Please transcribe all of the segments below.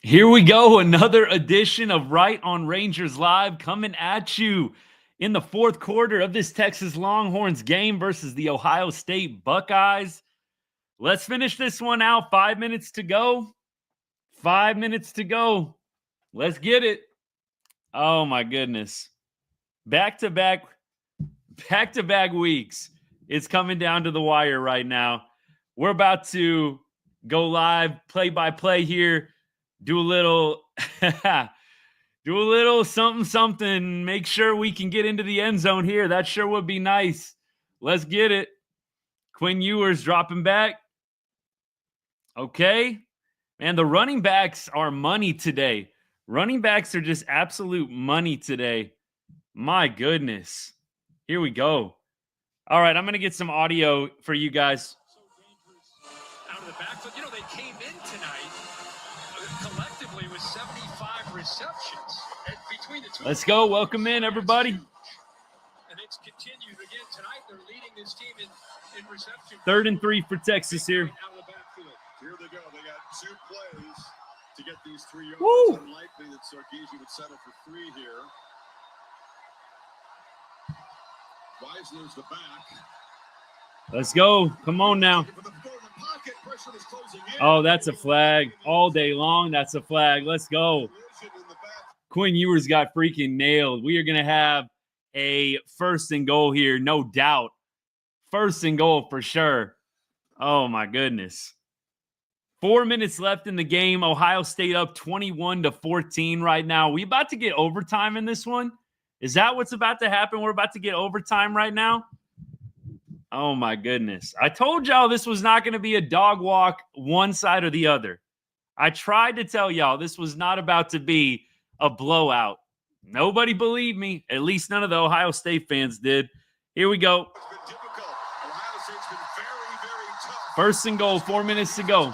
Here we go, another edition of Right on Rangers Live coming at you in the fourth quarter of this Texas Longhorns game versus the Ohio State Buckeyes. Let's finish this one out. 5 minutes to go. 5 minutes to go. Let's get it. Oh my goodness. Back-to-back weeks. It's coming down to the wire right now. We're about to go live, play-by-play here. Do a little something. Make sure we can get into the end zone here. That sure would be nice. Let's get it. Quinn Ewers dropping back. Okay. Man, the running backs are money today. Running backs are just absolute money today. My goodness. Here we go. All right, I'm going to get some audio for you guys. Out of the backfield. You know, they came in tonight collectively with 75 receptions. And between the two, let's go. Welcome in, everybody. And it's continued again tonight. They're leading this team in reception. 3rd and 3 for Texas here. Out of the backfield. Here they go. They got 2 plays to get these 3 yards. Woo! Unlikely that Sarkisian would settle for 3 here. Wisner's the back. Let's go. Come on now. Oh, that's a flag. All day long, that's a flag. Let's go. Quinn Ewers got freaking nailed. We are going to have a 1st and goal here, no doubt. 1st and goal for sure. Oh, my goodness. 4 minutes left in the game. Ohio State up 21-14 right now. We about to get overtime in this one? Is that what's about to happen? We're about to get overtime right now? Oh, my goodness. I told y'all this was not going to be a dog walk one side or the other. I tried to tell y'all this was not about to be a blowout. Nobody believed me. At least none of the Ohio State fans did. Here we go. 1st and goal, 4 minutes to go.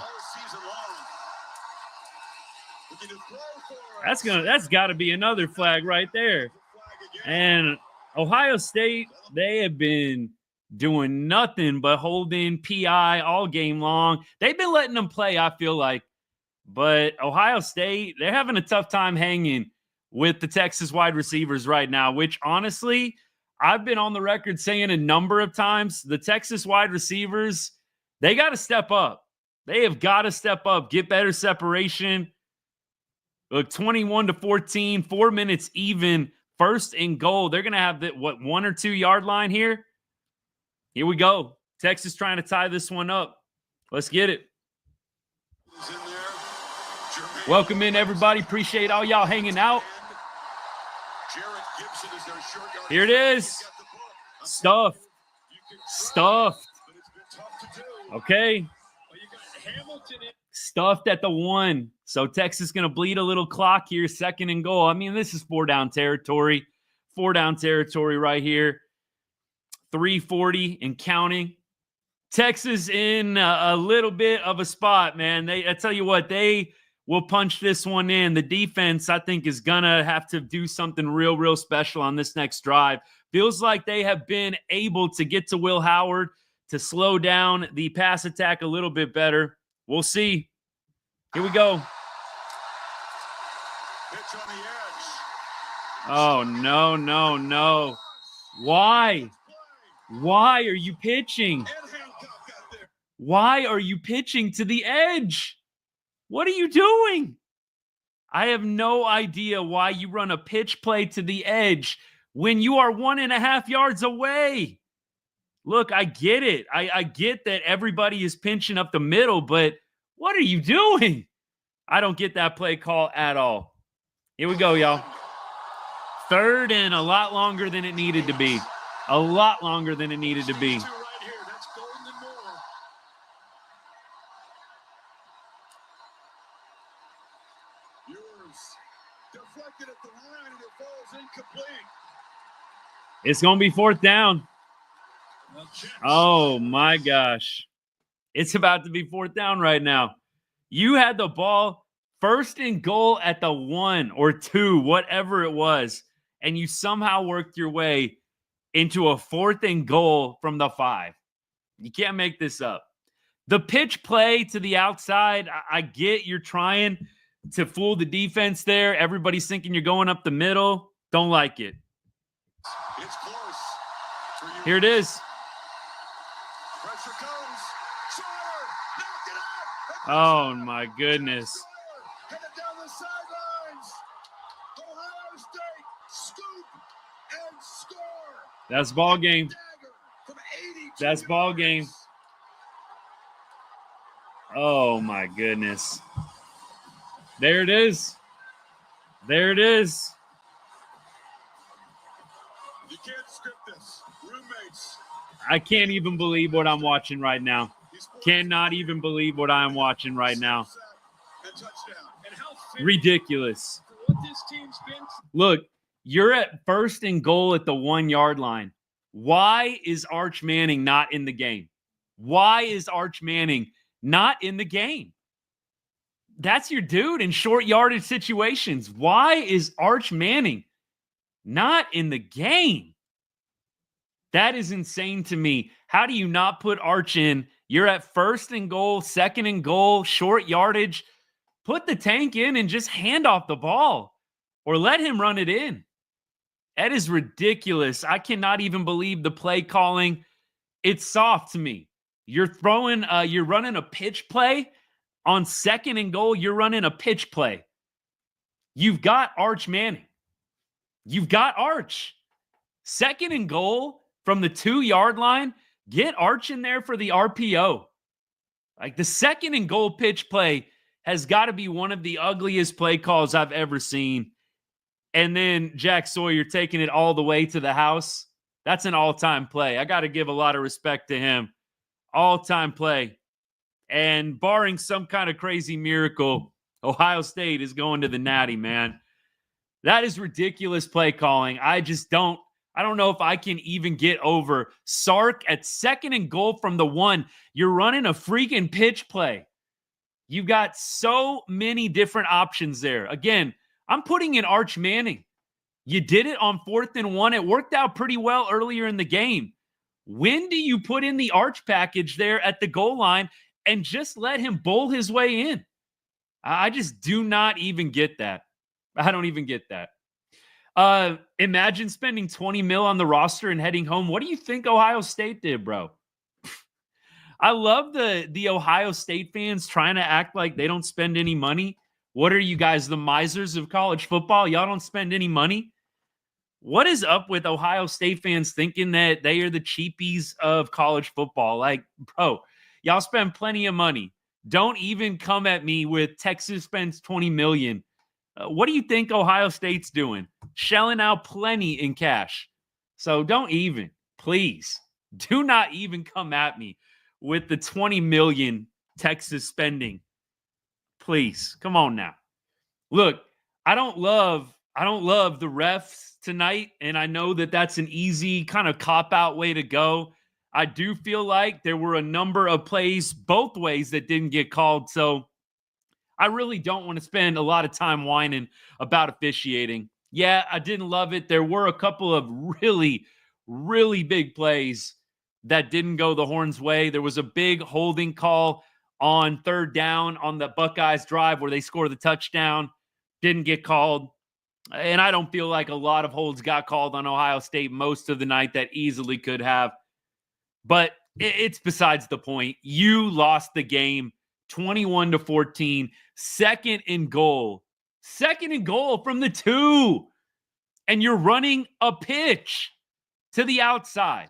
That's got to be another flag right there. And Ohio State, they have been doing nothing but holding PI all game long. They've been letting them play, I feel like. But Ohio State, they're having a tough time hanging with the Texas wide receivers right now, which honestly, I've been on the record saying a number of times, the Texas wide receivers, they got to step up. They have got to step up, get better separation. Look, 21-14, 4 minutes even, 1st and goal. They're going to have the, 1 or 2 yard line here? Here we go. Texas trying to tie this one up. Let's get it. Welcome in, everybody. Appreciate all y'all hanging out. Here it is. Stuffed. Okay. Stuffed at the 1. So Texas going to bleed a little clock here. 2nd and goal. I mean, this is 4 down territory. 4 down territory right here. 3:40 and counting. Texas in a little bit of a spot, man. I tell you what, they will punch this one in. The defense, I think, is going to have to do something real special on this next drive. Feels like they have been able to get to Will Howard to slow down the pass attack a little bit better. We'll see. Here we go. Oh, no. Why? Why are you pitching? Why are you pitching to the edge? What are you doing? I have no idea why you run a pitch play to the edge when you are 1.5 yards away. Look, I get it. I get that everybody is pinching up the middle, but what are you doing? I don't get that play call at all. Here we go, y'all. 3rd and a lot longer than it needed to be. A lot longer than it needed to be. It's going to be 4th down. Oh, my gosh. It's about to be 4th down right now. You had the ball 1st and goal at the 1 or 2, whatever it was, and you somehow worked your way into a 4th and goal from the 5. You can't make this up. The pitch play to the outside, I get you're trying to fool the defense there. Everybody's thinking you're going up the middle. Don't like it. It's close. Here it is. Pressure comes. Sawyer knocked it out. Oh, my goodness. Sawyer headed down the sidelines. Ohio State scoop and score. That's ball game. Dagger from 82 That's ball game. yards. Oh, my goodness. There it is. There it is. You can't script this. Roommates. I can't even believe what I'm watching right now. Cannot even believe what I'm watching right now. And touchdown. And how fit Ridiculous. for what this team's been. Look, you're at 1st and goal at the 1-yard line. Why is Arch Manning not in the game? Why is Arch Manning not in the game? That's your dude in short yardage situations. Why is Arch Manning not in the game? That is insane to me. How do you not put Arch in? You're at 1st and goal, 2nd and goal, short yardage. Put the tank in and just hand off the ball or let him run it in. That is ridiculous. I cannot even believe the play calling. It's soft to me. You're running a pitch play on 2nd and goal. You're running a pitch play. You've got Arch Manning. You've got Arch. 2nd and goal from the 2-yard line. Get Arch in there for the RPO. Like the 2nd and goal pitch play has got to be one of the ugliest play calls I've ever seen. And then Jack Sawyer taking it all the way to the house. That's an all-time play. I got to give a lot of respect to him. All-time play. And barring some kind of crazy miracle, Ohio State is going to the Natty, man. That is ridiculous play calling. I don't know if I can even get over Sark at 2nd and goal from the 1. You're running a freaking pitch play. You got so many different options there. Again, I'm putting in Arch Manning. You did it on 4th and 1. It worked out pretty well earlier in the game. When do you put in the Arch package there at the goal line and just let him bowl his way in? I just do not even get that. I don't even get that. Imagine spending $20 million on the roster and heading home. What do you think Ohio State did, bro? I love the Ohio State fans trying to act like they don't spend any money. What are you guys, the misers of college football? Y'all don't spend any money? What is up with Ohio State fans thinking that they are the cheapies of college football? Like, bro, y'all spend plenty of money. Don't even come at me with Texas spends $20 million. What do you think Ohio State's doing? Shelling out plenty in cash. So don't even, please, do not even come at me with the $20 million Texas spending. Please, come on now. Look, I don't love the refs tonight, and I know that that's an easy kind of cop-out way to go. I do feel like there were a number of plays both ways that didn't get called, so I really don't want to spend a lot of time whining about officiating. Yeah, I didn't love it. There were a couple of really, really big plays that didn't go the Horns' way. There was a big holding call on 3rd down on the Buckeyes drive where they scored the touchdown. Didn't get called. And I don't feel like a lot of holds got called on Ohio State most of the night that easily could have. But it's besides the point. You lost the game 21-14. 2nd and goal. 2nd and goal from the 2. And you're running a pitch to the outside.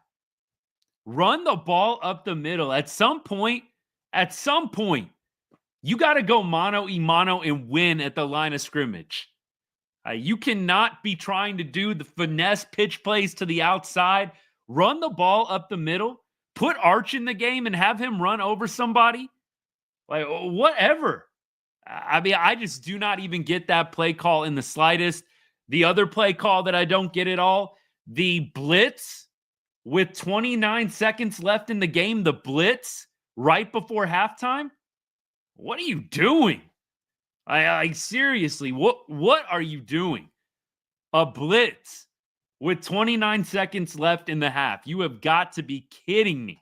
Run the ball up the middle. At some point, you got to go mano-a-mano and win at the line of scrimmage. You cannot be trying to do the finesse pitch plays to the outside. Run the ball up the middle. Put Arch in the game and have him run over somebody. Like, whatever. I mean, I just do not even get that play call in the slightest. The other play call that I don't get at all, the blitz with 29 seconds left in the game, the blitz right before halftime. What are you doing? I seriously, what are you doing? A blitz with 29 seconds left in the half. You have got to be kidding me.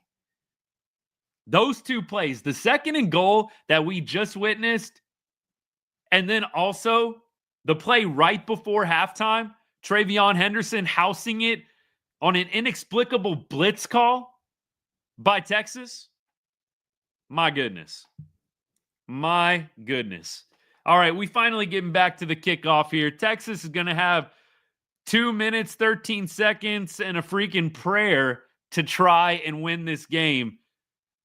Those two plays, the 2nd and goal that we just witnessed, And then also the play right before halftime, Travion Henderson housing it on an inexplicable blitz call by Texas. My goodness. My goodness. All right, we finally getting back to the kickoff here. Texas is going to have 2 minutes, 13 seconds, and a freaking prayer to try and win this game.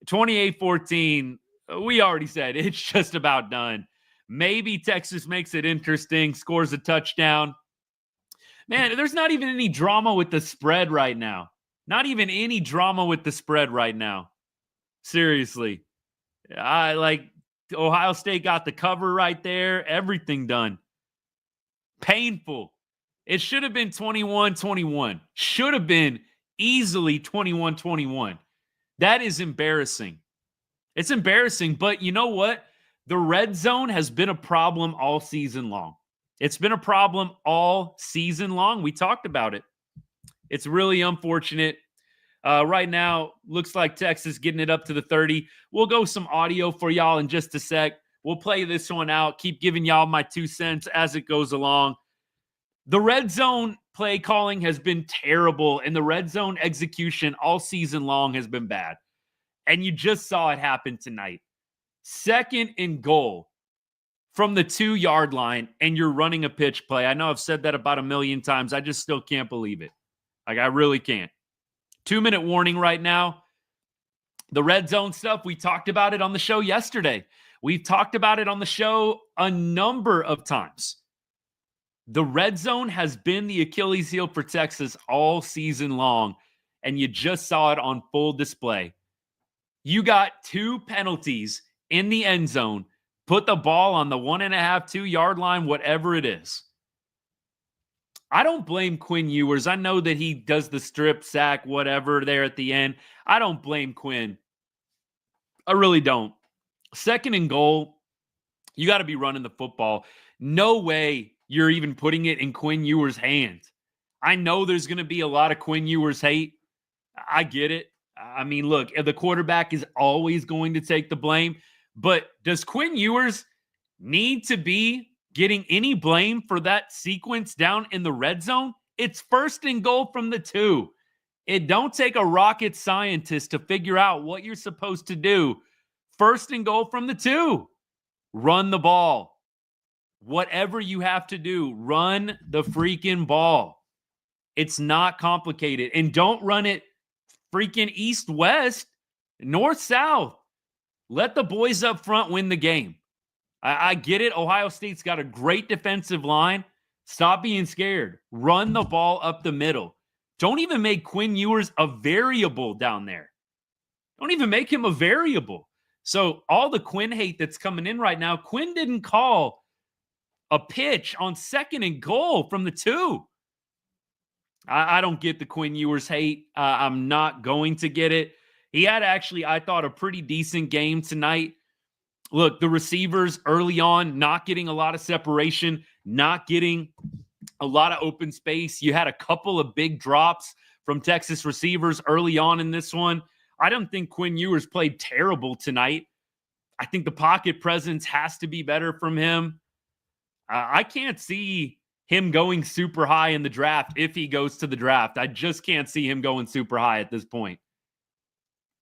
28-14, we already said it's just about done. Maybe Texas makes it interesting, scores a touchdown. Man, there's not even any drama with the spread right now. Not even any drama with the spread right now. Seriously. Ohio State got the cover right there. Everything done. Painful. It should have been 21-21. Should have been easily 21-21. That is embarrassing. It's embarrassing, but you know what? The red zone has been a problem all season long. It's been a problem all season long. We talked about it. It's really unfortunate. Right now, looks like Texas getting it up to the 30. We'll go some audio for y'all in just a sec. We'll play this one out. Keep giving y'all my 2 cents as it goes along. The red zone play calling has been terrible, and the red zone execution all season long has been bad. And you just saw it happen tonight. 2nd and goal from the 2-yard line, and you're running a pitch play. I know I've said that about a million times. I just still can't believe it. I really can't. 2-minute warning right now. The red zone stuff, we talked about it on the show yesterday. We've talked about it on the show a number of times. The red zone has been the Achilles heel for Texas all season long, and you just saw it on full display. You got 2 penalties in the end zone, put the ball on the 1.5, 2-yard line, whatever it is. I don't blame Quinn Ewers. I know that he does the strip sack, whatever, there at the end. I don't blame Quinn. I really don't. 2nd and goal, you got to be running the football. No way you're even putting it in Quinn Ewers' hands. I know there's going to be a lot of Quinn Ewers hate. I get it. I mean, look, the quarterback is always going to take the blame. But does Quinn Ewers need to be getting any blame for that sequence down in the red zone? It's 1st and goal from the 2. It don't take a rocket scientist to figure out what you're supposed to do. 1st and goal from the 2. Run the ball. Whatever you have to do, run the freaking ball. It's not complicated. And don't run it freaking east-west, north-south. Let the boys up front win the game. I get it. Ohio State's got a great defensive line. Stop being scared. Run the ball up the middle. Don't even make Quinn Ewers a variable down there. Don't even make him a variable. So all the Quinn hate that's coming in right now, Quinn didn't call a pitch on 2nd and goal from the 2. I don't get the Quinn Ewers hate. I'm not going to get it. He had actually, I thought, a pretty decent game tonight. Look, the receivers early on, not getting a lot of separation, not getting a lot of open space. You had a couple of big drops from Texas receivers early on in this one. I don't think Quinn Ewers played terrible tonight. I think the pocket presence has to be better from him. I can't see him going super high in the draft if he goes to the draft. I just can't see him going super high at this point.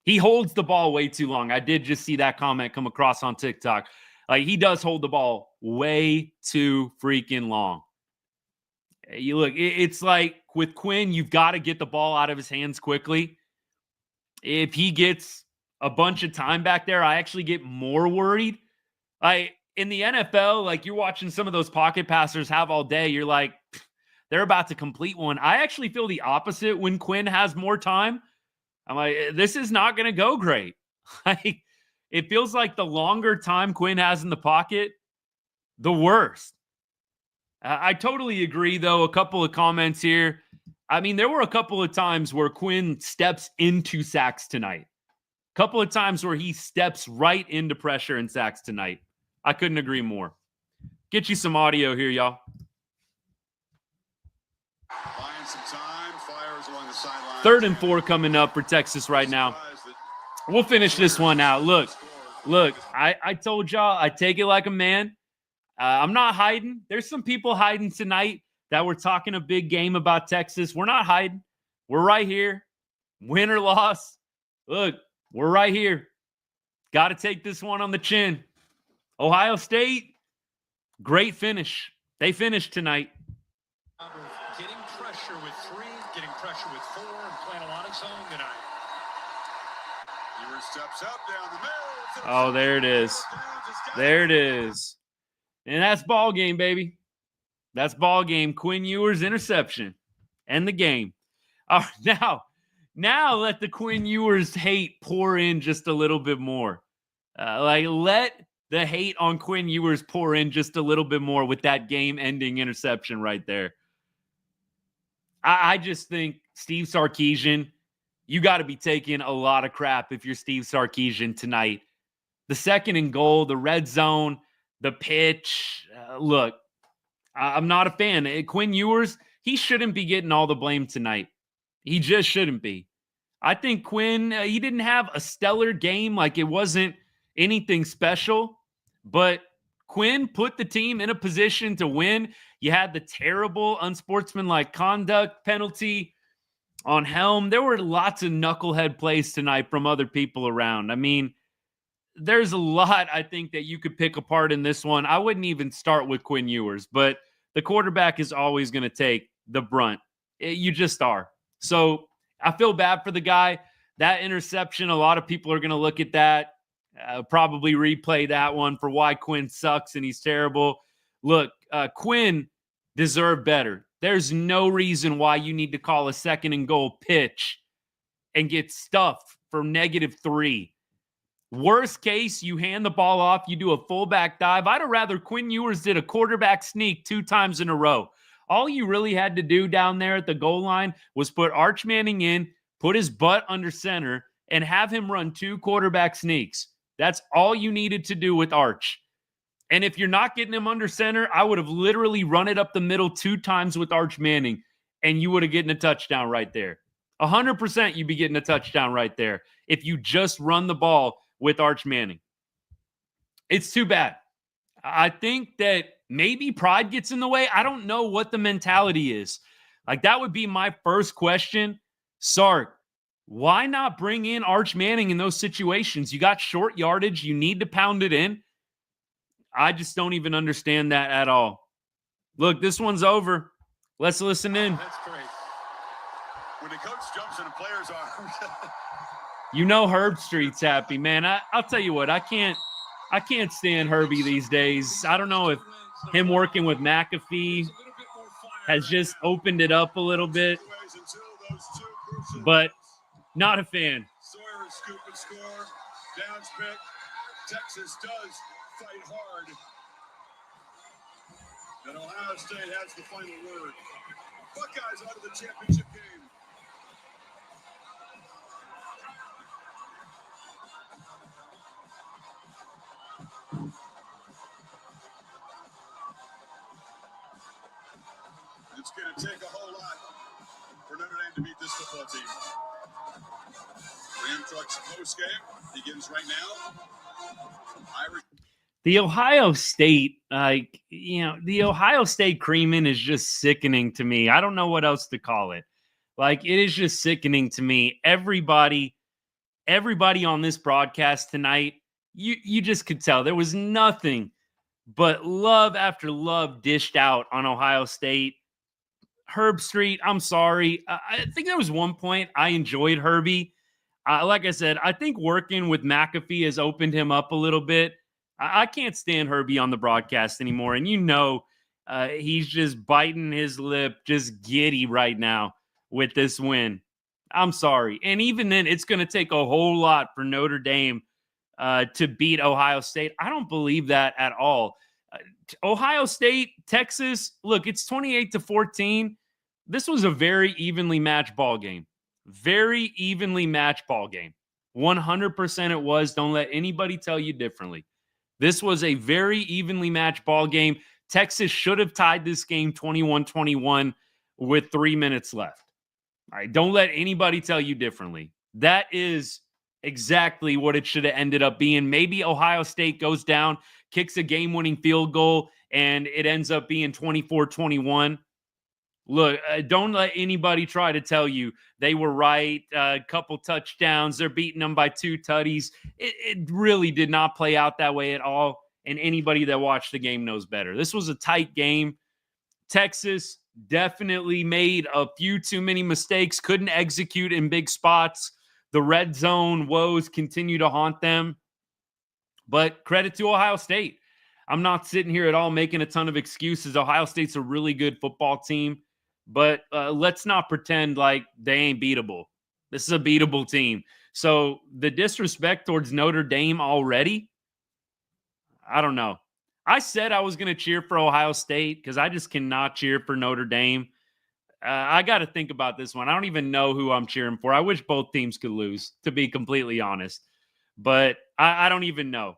He holds the ball way too long. I did just see that comment come across on TikTok. He does hold the ball way too freaking long. You look, it's like with Quinn, you've got to get the ball out of his hands quickly. If he gets a bunch of time back there, I actually get more worried. In the NFL, you're watching some of those pocket passers have all day. You're like, they're about to complete one. I actually feel the opposite when Quinn has more time. I'm like, this is not going to go great. It feels like the longer time Quinn has in the pocket, the worse. I totally agree, though. A couple of comments here. I mean, there were a couple of times where Quinn steps into sacks tonight. A couple of times where he steps right into pressure and sacks tonight. I couldn't agree more. Get you some audio here, y'all. Buying some time, fires along the sideline. 3rd and 4 coming up for Texas right now. We'll finish this one out. Look, I told y'all I take it like a man. I'm not hiding. There's some people hiding tonight that we're talking a big game about Texas. We're not hiding. We're right here. Win or loss. Look, we're right here. Got to take this one on the chin. Ohio State, great finish. They finished tonight. Getting pressure with 3, getting pressure with 4, and playing a lot of zone tonight. Ewers steps up down the middle. Oh, there it is. There it is. And that's ball game, baby. That's ball game. Quinn Ewers interception. End the game. All right, now let the Quinn Ewers hate pour in just a little bit more. Let the hate on Quinn Ewers pour in just a little bit more with that game-ending interception right there. I just think Steve Sarkisian, you got to be taking a lot of crap if you're Steve Sarkisian tonight. The 2nd and goal, the red zone, the pitch. Look, I'm not a fan. Quinn Ewers, he shouldn't be getting all the blame tonight. He just shouldn't be. I think Quinn, he didn't have a stellar game. Like, it wasn't anything special. But Quinn put the team in a position to win. You had the terrible unsportsmanlike conduct penalty on Helm. There were lots of knucklehead plays tonight from other people around. I mean, there's a lot, I think, that you could pick apart in this one. I wouldn't even start with Quinn Ewers, but the quarterback is always going to take the brunt. You just are. So I feel bad for the guy. That interception, a lot of people are going to look at that, probably replay that one for why Quinn sucks and he's terrible. Look, Quinn deserved better. There's no reason why you need to call a 2nd and goal pitch and get stuffed for -3. Worst case, you hand the ball off, you do a fullback dive. I'd have rather Quinn Ewers did a quarterback sneak 2 times in a row. All you really had to do down there at the goal line was put Arch Manning in, put his butt under center, and have him run 2 quarterback sneaks. That's all you needed to do with Arch. And if you're not getting him under center, I would have literally run it up the middle 2 times with Arch Manning, and you would have gotten a touchdown right there. 100% you'd be getting a touchdown right there if you just run the ball with Arch Manning. It's too bad. I think that maybe pride gets in the way. I don't know what the mentality is. Like, that would be my first question. Sark, why not bring in Arch Manning in those situations? You got short yardage. You need to pound it in. I just don't even understand that at all. Look, this one's over. Let's listen in. That's great. When the coach jumps in a player's arms. You know Herb Street's happy, man. I'll tell you what, I can't stand Herbie these days. I don't know if him working with McAfee has just opened it up a little bit, but not a fan. Sawyer is scoop and score. Downs pick. Texas does fight hard. And Ohio State has the final word. Buckeyes out of the championship game. It's going to take a whole lot for Notre Dame to beat this football team. Ram Truck's post game begins right now. The Ohio State, the Ohio State creaming is just sickening to me. I don't know what else to call it. Like, it is just sickening to me. Everybody on this broadcast tonight, you just could tell there was nothing but love after love dished out on Ohio State. Herb Street, I'm sorry. I think there was one point I enjoyed Herbie. Like I said, I think working with McAfee has opened him up a little bit. I can't stand Herbie on the broadcast anymore. And he's just biting his lip, just giddy right now with this win. I'm sorry. And even then, it's going to take a whole lot for Notre Dame to beat Ohio State. I don't believe that at all. Ohio State, Texas, look, it's 28-14. This was a very evenly matched ball game. Very evenly matched ball game. 100% it was. Don't let anybody tell you differently. This was a very evenly matched ball game. Texas should have tied this game 21-21 with 3 minutes left. All right, don't let anybody tell you differently. That is exactly what it should have ended up being. Maybe Ohio State goes down, kicks a game-winning field goal, and it ends up being 24-21. Look, don't let anybody try to tell you they were right. A couple touchdowns. They're beating them by 2 tutties. It really did not play out that way at all. And anybody that watched the game knows better. This was a tight game. Texas definitely made a few too many mistakes, couldn't execute in big spots. The red zone woes continue to haunt them. But credit to Ohio State. I'm not sitting here at all making a ton of excuses. Ohio State's a really good football team. But let's not pretend like they ain't beatable. This is a beatable team. So the disrespect towards Notre Dame already, I don't know. I said I was going to cheer for Ohio State because I just cannot cheer for Notre Dame. I got to think about this one. I don't even know who I'm cheering for. I wish both teams could lose, to be completely honest. But I don't even know.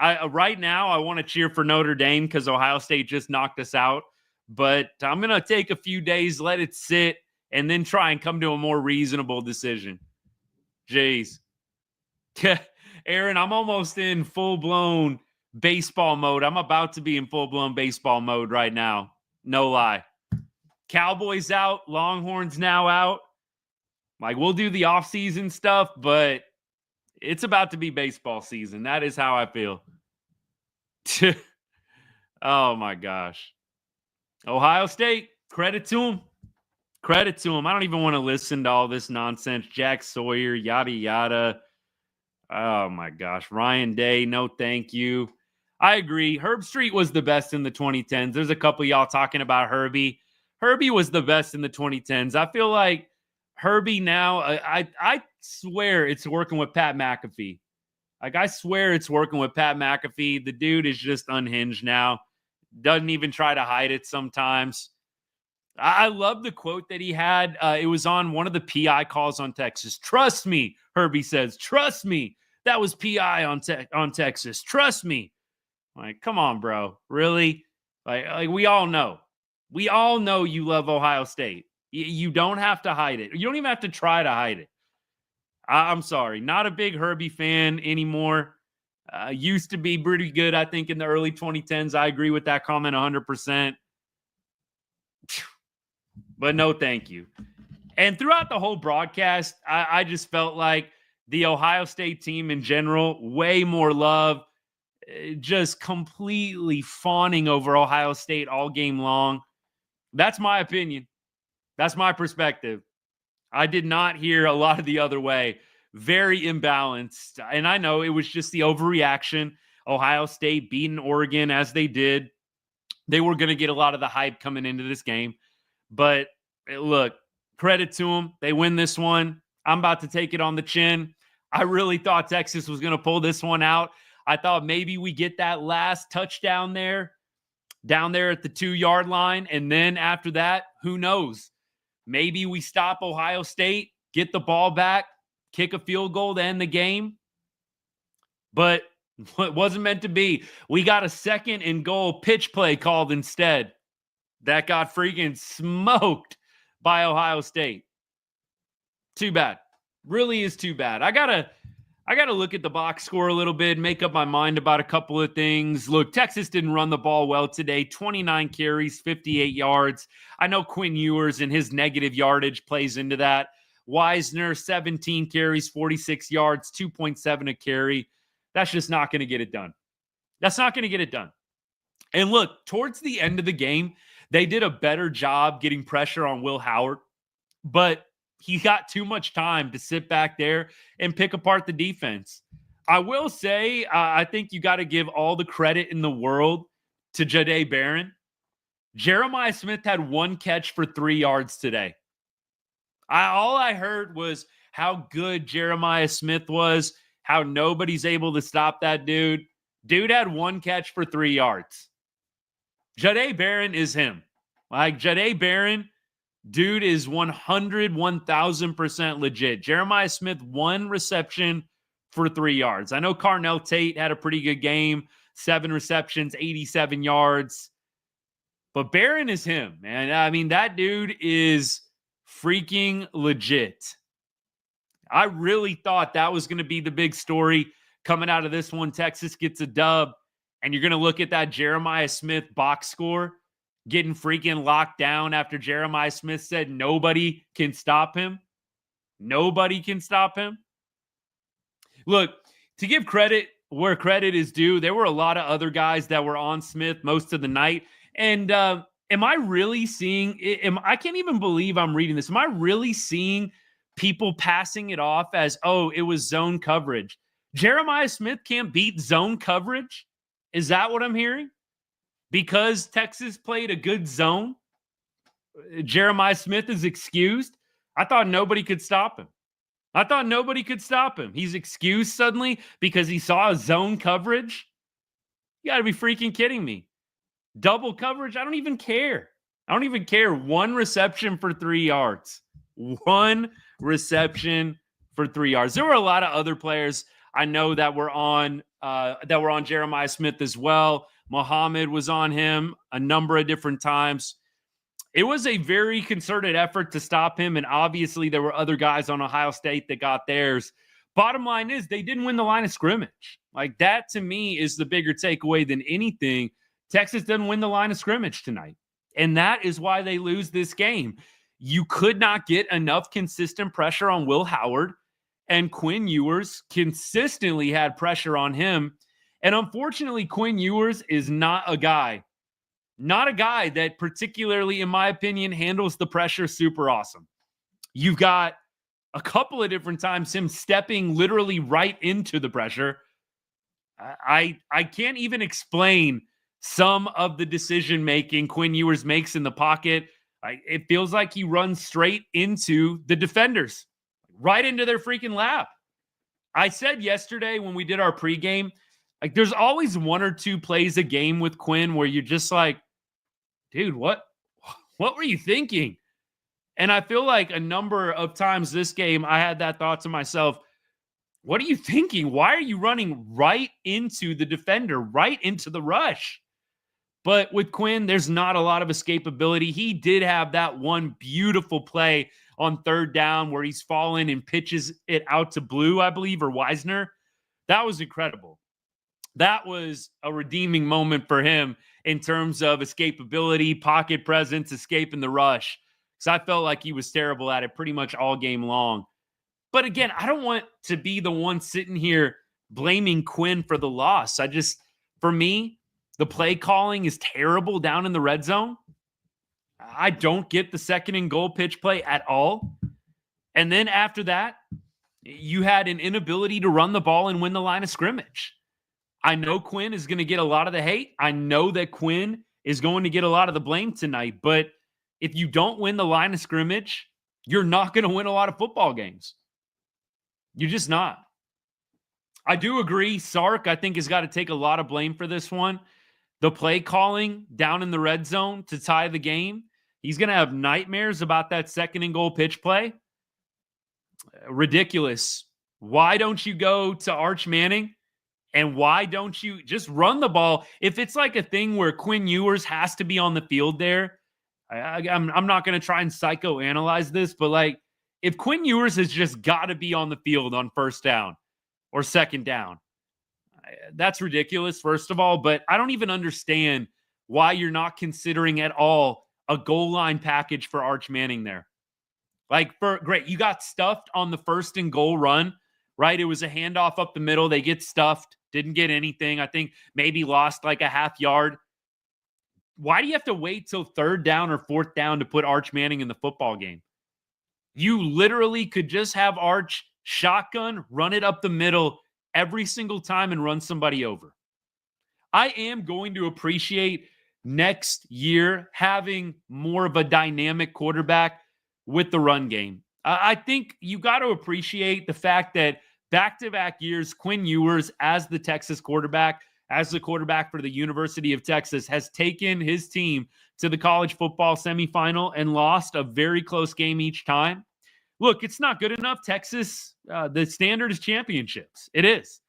Right now, I want to cheer for Notre Dame because Ohio State just knocked us out. But I'm going to take a few days, let it sit, and then try and come to a more reasonable decision. Jeez. Aaron, I'm almost in full-blown baseball mode. I'm about to be in full-blown baseball mode right now. No lie. Cowboys out, Longhorns now out. Like, we'll do the off-season stuff, but it's about to be baseball season. That is how I feel. Oh, my gosh. Ohio State, credit to them. Credit to them. I don't even want to listen to all this nonsense. Jack Sawyer, yada, yada. Oh, my gosh. Ryan Day, no thank you. I agree. Herb Street was the best in the 2010s. There's a couple of y'all talking about Herbie. Herbie was the best in the 2010s. I feel like Herbie now, I swear it's working with Pat McAfee. Like, I swear it's working with Pat McAfee. The dude is just unhinged now. Doesn't even try to hide it sometimes. I love the quote that he had. It was on one of the PI calls on Texas. Trust me, Herbie says. Trust me. That was PI on Texas. Trust me. Like, come on, bro. Really? Like we all know. We all know you love Ohio State. You don't have to hide it. You don't even have to try to hide it. I'm sorry. Not a big Herbie fan anymore. Used to be pretty good, I think, in the early 2010s. I agree with that comment 100%. But no, thank you. And throughout the whole broadcast, I just felt like the Ohio State team in general, way more love, just completely fawning over Ohio State all game long. That's my opinion. That's my perspective. I did not hear a lot of the other way. Very imbalanced. And I know it was just the overreaction. Ohio State beating Oregon as they did. They were going to get a lot of the hype coming into this game. But look, credit to them. They win this one. I'm about to take it on the chin. I really thought Texas was going to pull this one out. I thought maybe we get that last touchdown there, down there at the 2-yard line. And then after that, who knows? Maybe we stop Ohio State, get the ball back, kick a field goal to end the game. But it wasn't meant to be. We got a 2nd and goal pitch play called instead. That got freaking smoked by Ohio State. Too bad. Really is too bad. I gotta look at the box score a little bit, make up my mind about a couple of things. Look, Texas didn't run the ball well today. 29 carries, 58 yards. I know Quinn Ewers and his negative yardage plays into that. Wisner, 17 carries, 46 yards, 2.7 a carry. That's just not going to get it done. That's not going to get it done. And look, towards the end of the game, they did a better job getting pressure on Will Howard, but he got too much time to sit back there and pick apart the defense. I will say, I think you got to give all the credit in the world to Jahdae Barron. Jeremiah Smith had 1 catch for 3 yards today. All I heard was how good Jeremiah Smith was, how nobody's able to stop that dude. Dude had 1 catch for 3 yards. Jahdae Barron is him. Like, Jahdae Barron, dude is 1,000% legit. Jeremiah Smith, 1 reception for 3 yards. I know Carnell Tate had a pretty good game, 7 receptions, 87 yards. But Barron is him, man. I mean, that dude is freaking legit. I really thought that was going to be the big story coming out of this one. Texas gets a dub, and you're going to look at that Jeremiah Smith box score getting freaking locked down after Jeremiah Smith said nobody can stop him. Nobody can stop him. Look, to give credit where credit is due, there were a lot of other guys that were on Smith most of the night. And am I really seeing I can't even believe I'm reading this. Am I really seeing people passing it off as, oh, it was zone coverage? Jeremiah Smith can't beat zone coverage? Is that what I'm hearing? Because Texas played a good zone, Jeremiah Smith is excused? I thought nobody could stop him. He's excused suddenly because he saw a zone coverage? You got to be freaking kidding me. Double coverage? I don't even care. 1 reception for 3 yards. 1 reception for 3 yards. There were a lot of other players I know that were on Jeremiah Smith as well. Muhammad was on him a number of different times. It was a very concerted effort to stop him, and obviously there were other guys on Ohio State that got theirs. Bottom line is they didn't win the line of scrimmage. Like, that to me is the bigger takeaway than anything. Texas didn't win the line of scrimmage tonight, and that is why they lose this game. You could not get enough consistent pressure on Will Howard, and Quinn Ewers consistently had pressure on him. And unfortunately, Quinn Ewers is not a guy that particularly, in my opinion, handles the pressure super awesome. You've got a couple of different times him stepping literally right into the pressure. I can't even explain some of the decision-making Quinn Ewers makes in the pocket. It feels like he runs straight into the defenders, right into their freaking lap. I said yesterday when we did our pregame, like, there's always 1 or 2 plays a game with Quinn where you're just like, dude, what were you thinking? And I feel like a number of times this game, I had that thought to myself, what are you thinking? Why are you running right into the defender, right into the rush? But with Quinn, there's not a lot of escapability. He did have that one beautiful play on 3rd down where he's fallen and pitches it out to Blue, I believe, or Wisner. That was incredible. That was a redeeming moment for him in terms of escapability, pocket presence, escaping the rush. Because I felt like he was terrible at it pretty much all game long. But again, I don't want to be the one sitting here blaming Quinn for the loss. For me, the play calling is terrible down in the red zone. I don't get the 2nd and goal pitch play at all. And then after that, you had an inability to run the ball and win the line of scrimmage. I know Quinn is going to get a lot of the hate. I know that Quinn is going to get a lot of the blame tonight. But if you don't win the line of scrimmage, you're not going to win a lot of football games. You're just not. I do agree. Sark, I think, has got to take a lot of blame for this one. The play calling down in the red zone to tie the game. He's going to have nightmares about that 2nd and goal pitch play. Ridiculous. Why don't you go to Arch Manning? And why don't you just run the ball? If it's like a thing where Quinn Ewers has to be on the field there, I'm not going to try and psychoanalyze this, but like, if Quinn Ewers has just got to be on the field on 1st down or 2nd down, that's ridiculous, first of all. But I don't even understand why you're not considering at all a goal line package for Arch Manning there. Like, great, you got stuffed on the 1st and goal run, right? It was a handoff up the middle. They get stuffed. Didn't get anything. I think maybe lost like a half yard. Why do you have to wait till 3rd down or 4th down to put Arch Manning in the football game? You literally could just have Arch shotgun, run it up the middle every single time and run somebody over. I am going to appreciate next year having more of a dynamic quarterback with the run game. I think you got to appreciate the fact that back-to-back years, Quinn Ewers as the Texas quarterback, as the quarterback for the University of Texas, has taken his team to the college football semifinal and lost a very close game each time. Look, it's not good enough. Texas, the standard is championships. It is.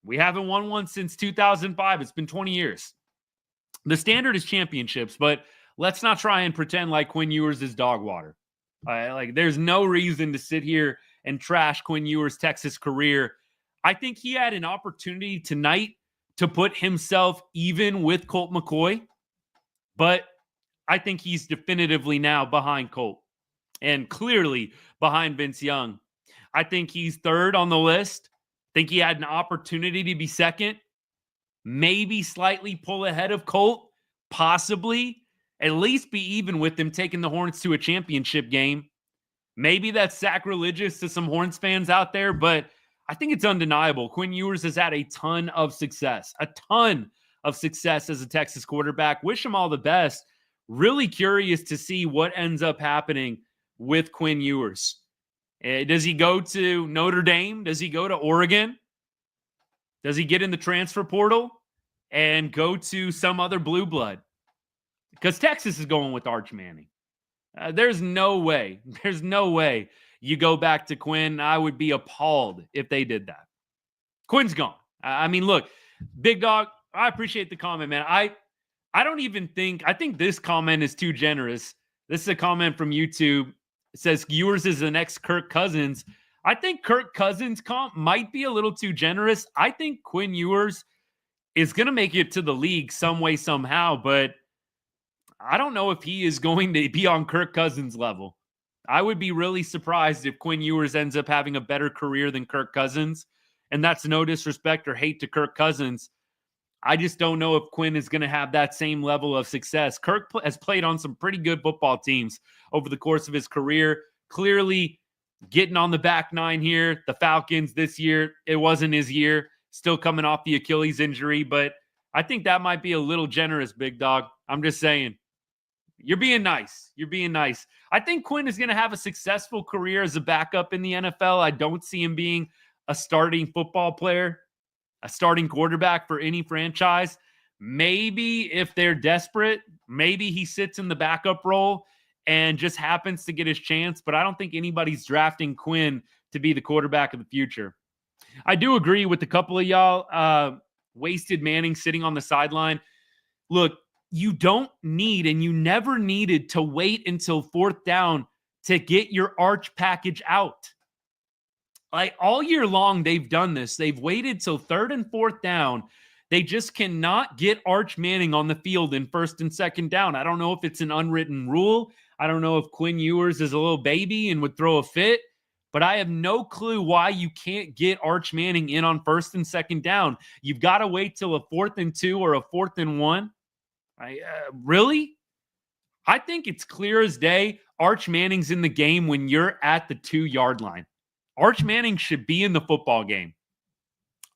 We haven't won one since 2005. It's been 20 years. The standard is championships, but let's not try and pretend like Quinn Ewers is dog water. There's no reason to sit here and trash Quinn Ewers' Texas career. I think he had an opportunity tonight to put himself even with Colt McCoy, but I think he's definitively now behind Colt and clearly behind Vince Young. I think he's third on the list. I think he had an opportunity to be second, maybe slightly pull ahead of Colt, possibly at least be even with him taking the Horns to a championship game. Maybe that's sacrilegious to some Horns fans out there, but I think it's undeniable. Quinn Ewers has had a ton of success as a Texas quarterback. Wish him all the best. Really curious to see what ends up happening with Quinn Ewers. Does he go to Notre Dame? Does he go to Oregon? Does he get in the transfer portal and go to some other blue blood? Because Texas is going with Arch Manning. There's no way you go back to Quinn. I would be appalled if they did that. Quinn's gone. I mean, look, Big Dog, I appreciate the comment, man. I think this comment is too generous. This is a comment from YouTube. It says Ewers is the next Kirk Cousins. I think Kirk Cousins comp might be a little too generous. I think Quinn Ewers is going to make it to the league some way, somehow, but I don't know if he is going to be on Kirk Cousins level. I would be really surprised if Quinn Ewers ends up having a better career than Kirk Cousins, and that's no disrespect or hate to Kirk Cousins. I just don't know if Quinn is going to have that same level of success. Kirk has played on some pretty good football teams over the course of his career. Clearly getting on the back nine here. The Falcons this year, it wasn't his year. Still coming off the Achilles injury, but I think that might be a little generous, Big Dog. I'm just saying. You're being nice. I think Quinn is going to have a successful career as a backup in the NFL. I don't see him being a starting football player, a starting quarterback for any franchise. Maybe if they're desperate, maybe he sits in the backup role and just happens to get his chance. But I don't think anybody's drafting Quinn to be the quarterback of the future. I do agree with a couple of y'all. Wasted Manning sitting on the sideline. Look, you don't need and you never needed to wait until fourth down to get your Arch package out. Like all year long, they've done this. They've waited till third and fourth down. They just cannot get Arch Manning on the field in first and second down. I don't know if it's an unwritten rule. I don't know if Quinn Ewers is a little baby and would throw a fit, but I have no clue why you can't get Arch Manning in on first and second down. You've got to wait till a 4th and 2 or a 4th and 1. Really? I think it's clear as day. Arch Manning's in the game when you're at the 2-yard line. Arch Manning should be in the football game.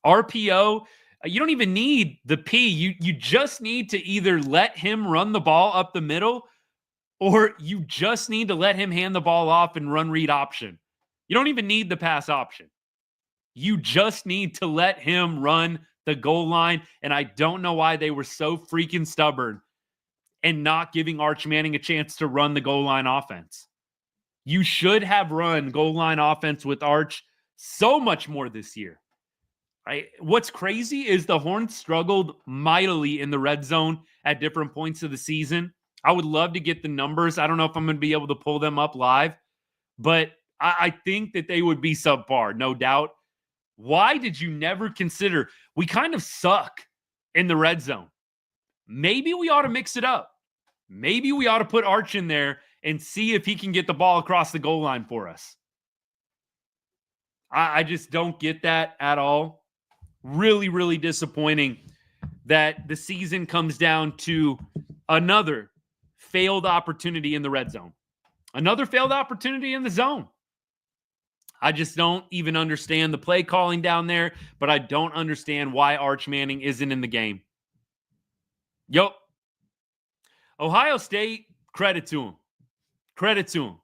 RPO, you don't even need the P. You just need to either let him run the ball up the middle or you just need to let him hand the ball off and run read option. You don't even need the pass option. You just need to let him run the goal line, and I don't know why they were so freaking stubborn and not giving Arch Manning a chance to run the goal line offense. You should have run goal line offense with Arch so much more this year. What's crazy is the Horns struggled mightily in the red zone at different points of the season. I would love to get the numbers. I don't know if I'm going to be able to pull them up live, but I think that they would be subpar, no doubt. Why did you never consider, we kind of suck in the red zone. Maybe we ought to mix it up. Maybe we ought to put Arch in there and see if he can get the ball across the goal line for us. I just don't get that at all. Really, really disappointing that the season comes down to another failed opportunity in the red zone. Another failed opportunity in the zone. I just don't even understand the play calling down there, but I don't understand why Arch Manning isn't in the game. Yup. Ohio State, credit to him. Credit to him.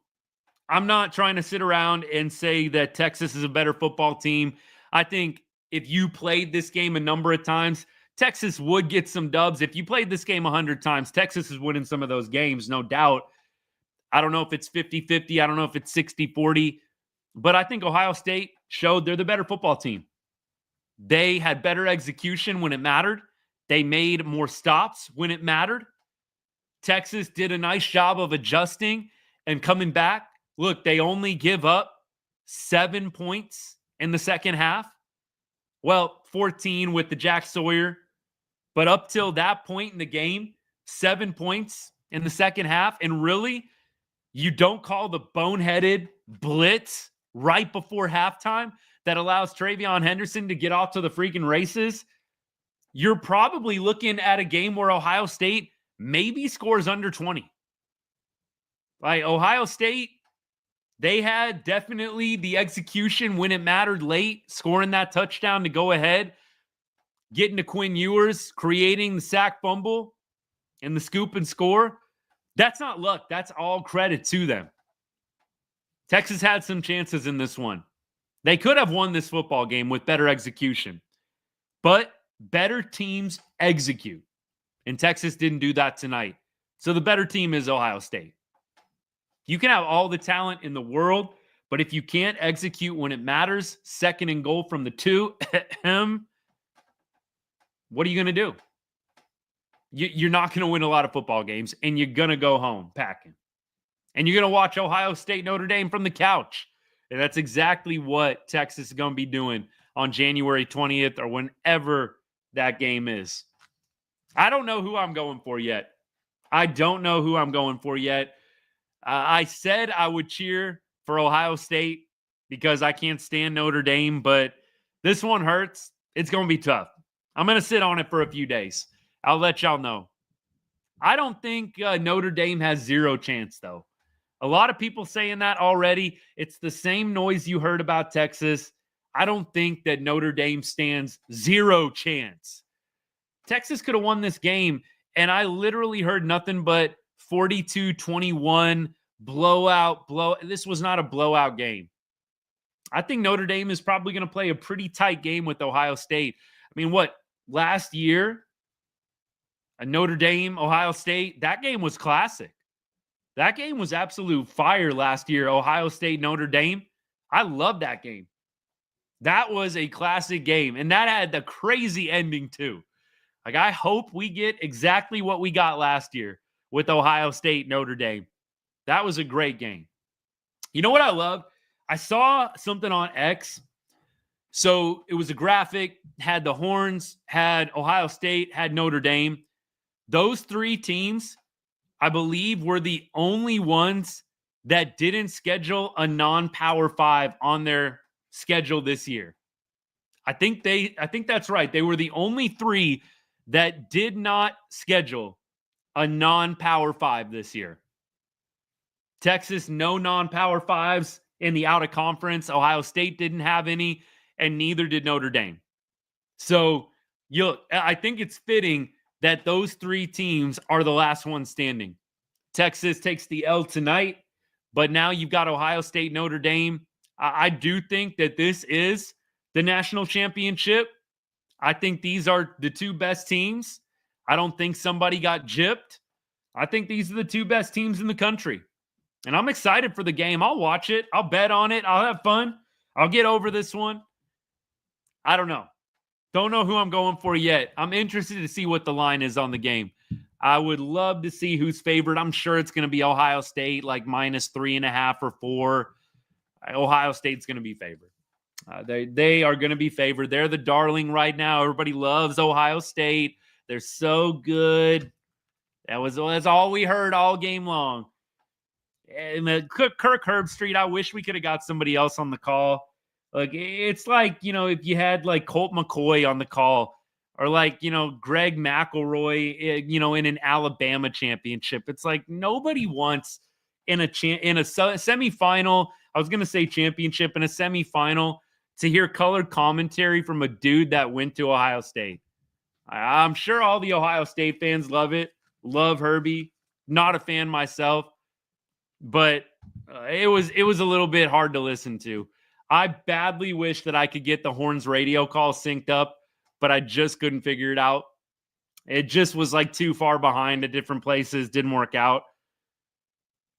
I'm not trying to sit around and say that Texas is a better football team. I think if you played this game a number of times, Texas would get some dubs. If you played this game 100 times, Texas is winning some of those games, no doubt. I don't know if it's 50-50. I don't know if it's 60-40. But I think Ohio State showed they're the better football team. They had better execution when it mattered. They made more stops when it mattered. Texas did a nice job of adjusting and coming back. Look, they only give up 7 points in the second half. Well, 14 with the Jack Sawyer. But up till that point in the game, 7 points in the second half. And really, you don't call the boneheaded blitz right before halftime that allows Travion Henderson to get off to the freaking races. You're probably looking at a game where Ohio State maybe scores under 20. Like Ohio State, they had definitely the execution when it mattered late, scoring that touchdown to go ahead, getting to Quinn Ewers, creating the sack fumble and the scoop and score. That's not luck. That's all credit to them. Texas had some chances in this one. They could have won this football game with better execution. But better teams execute. And Texas didn't do that tonight. So the better team is Ohio State. You can have all the talent in the world, but if you can't execute when it matters, second and goal from the 2, what are you going to do? You're not going to win a lot of football games, and you're going to go home packing. And you're going to watch Ohio State, Notre Dame from the couch. And that's exactly what Texas is going to be doing on January 20th or whenever that game is. I don't know who I'm going for yet. I said I would cheer for Ohio State because I can't stand Notre Dame, but this one hurts. It's going to be tough. I'm going to sit on it for a few days. I'll let y'all know. I don't think Notre Dame has zero chance, though. A lot of people saying that already. It's the same noise you heard about Texas. I don't think that Notre Dame stands zero chance. Texas could have won this game, and I literally heard nothing but 42-21 blowout. This was not a blowout game. I think Notre Dame is probably going to play a pretty tight game with Ohio State. I mean, last year, a Notre Dame, Ohio State, that game was classic. That game was absolute fire last year, Ohio State, Notre Dame. I love that game. That was a classic game, and that had the crazy ending too. Like, I hope we get exactly what we got last year with Ohio State, Notre Dame. That was a great game. You know what I love? I saw something on X. So it was a graphic, had the Horns, had Ohio State, had Notre Dame. Those three teams, I believe, were the only ones that didn't schedule a non-Power 5 on their schedule this year. I think that's right. They were the only three that did not schedule a non-Power 5 this year. Texas, no non-Power 5s in the out of conference. Ohio State didn't have any, and neither did Notre Dame. So I think it's fitting that those three teams are the last ones standing. Texas takes the L tonight, but now you've got Ohio State, Notre Dame. I do think that this is the national championship. I think these are the two best teams. I don't think somebody got gypped. I think these are the two best teams in the country. And I'm excited for the game. I'll watch it. I'll bet on it. I'll have fun. I'll get over this one. I don't know. Don't know who I'm going for yet. I'm interested to see what the line is on the game. I would love to see who's favored. I'm sure it's going to be Ohio State, like -3.5 or 4. Ohio State's going to be favored. They are going to be favored. They're the darling right now. Everybody loves Ohio State. They're so good. That's all we heard all game long. And Kirk Herbstreit, I wish we could have got somebody else on the call. Like, it's like, if you had like Colt McCoy on the call, or like, Greg McElroy, in an Alabama championship. It's like nobody wants in a semifinal. I was going to say championship, in a semifinal, to hear colored commentary from a dude that went to Ohio State. I'm sure all the Ohio State fans love it. Love Herbie. Not a fan myself, but it was a little bit hard to listen to. I badly wish that I could get the Horns radio call synced up, but I just couldn't figure it out. It just was like too far behind at different places. Didn't work out.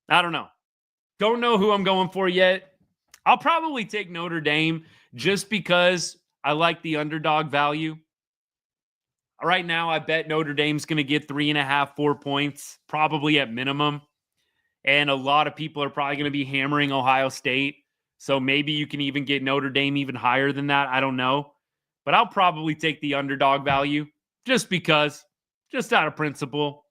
I don't know. Don't know who I'm going for yet. I'll probably take Notre Dame just because I like the underdog value. Right now, I bet Notre Dame's going to get 3.5, 4 points, probably at minimum. And a lot of people are probably going to be hammering Ohio State. So maybe you can even get Notre Dame even higher than that. I don't know. But I'll probably take the underdog value just because, just out of principle.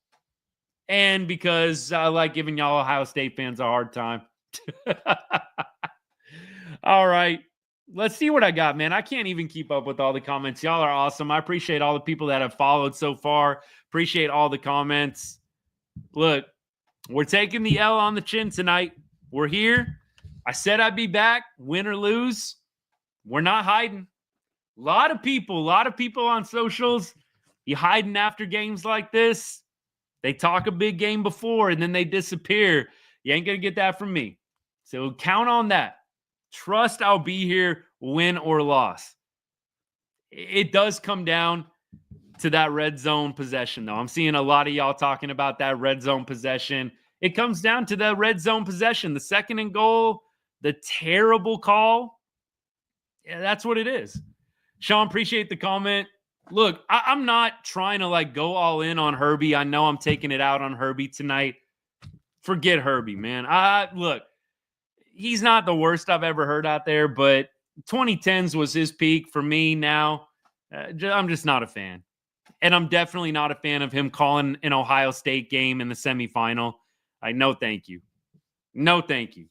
And because I like giving y'all Ohio State fans a hard time. All right. Let's see what I got, man. I can't even keep up with all the comments. Y'all are awesome. I appreciate all the people that have followed so far. Appreciate all the comments. Look, we're taking the L on the chin tonight. We're here. I said I'd be back, win or lose. We're not hiding. A lot of people on socials, you hiding after games like this. They talk a big game before and then they disappear. You ain't going to get that from me. So count on that. Trust I'll be here, win or loss. It does come down to that red zone possession, though. I'm seeing a lot of y'all talking about that red zone possession. It comes down to the red zone possession, the 2nd and goal, the terrible call. Yeah, that's what it is. Sean, appreciate the comment. Look, I'm not trying to like go all in on Herbie. I know I'm taking it out on Herbie tonight. Forget Herbie, man. Look, he's not the worst I've ever heard out there, but 2010s was his peak for me now. I'm just not a fan. And I'm definitely not a fan of him calling an Ohio State game in the semifinal. No, thank you. No, thank you.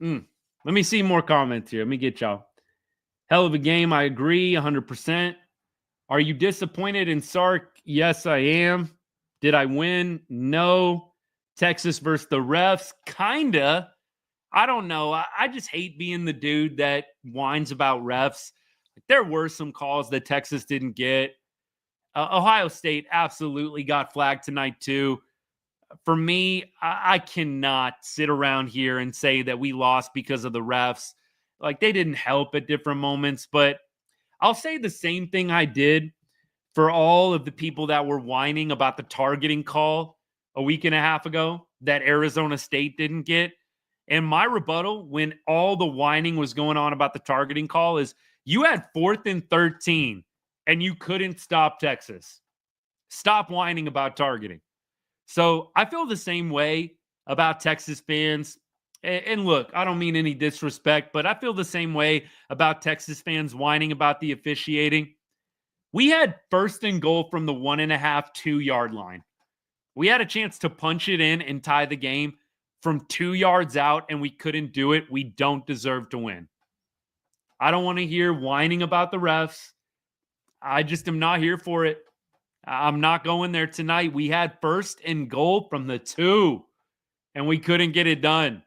Let me see more comments here. Let me get y'all. Hell of a game. I agree 100%. Are you disappointed in Sark? Yes, I am. Did I win? No. Texas versus the refs? Kinda. I don't know. I just hate being the dude that whines about refs. There were some calls that Texas didn't get. Ohio State absolutely got flagged tonight too. For me, I cannot sit around here and say that we lost because of the refs. Like, they didn't help at different moments, but I'll say the same thing I did for all of the people that were whining about the targeting call a week and a half ago that Arizona State didn't get. And my rebuttal when all the whining was going on about the targeting call is you had 4th and 13 and you couldn't stop Texas. Stop whining about targeting. So I feel the same way about Texas fans. And look, I don't mean any disrespect, but I feel the same way about Texas fans whining about the officiating. We had 1st and goal from the 1.5, 2 yard line. We had a chance to punch it in and tie the game from 2 yards out, and we couldn't do it. We don't deserve to win. I don't want to hear whining about the refs. I just am not here for it. I'm not going there tonight. We had 1st and goal from the 2, and we couldn't get it done.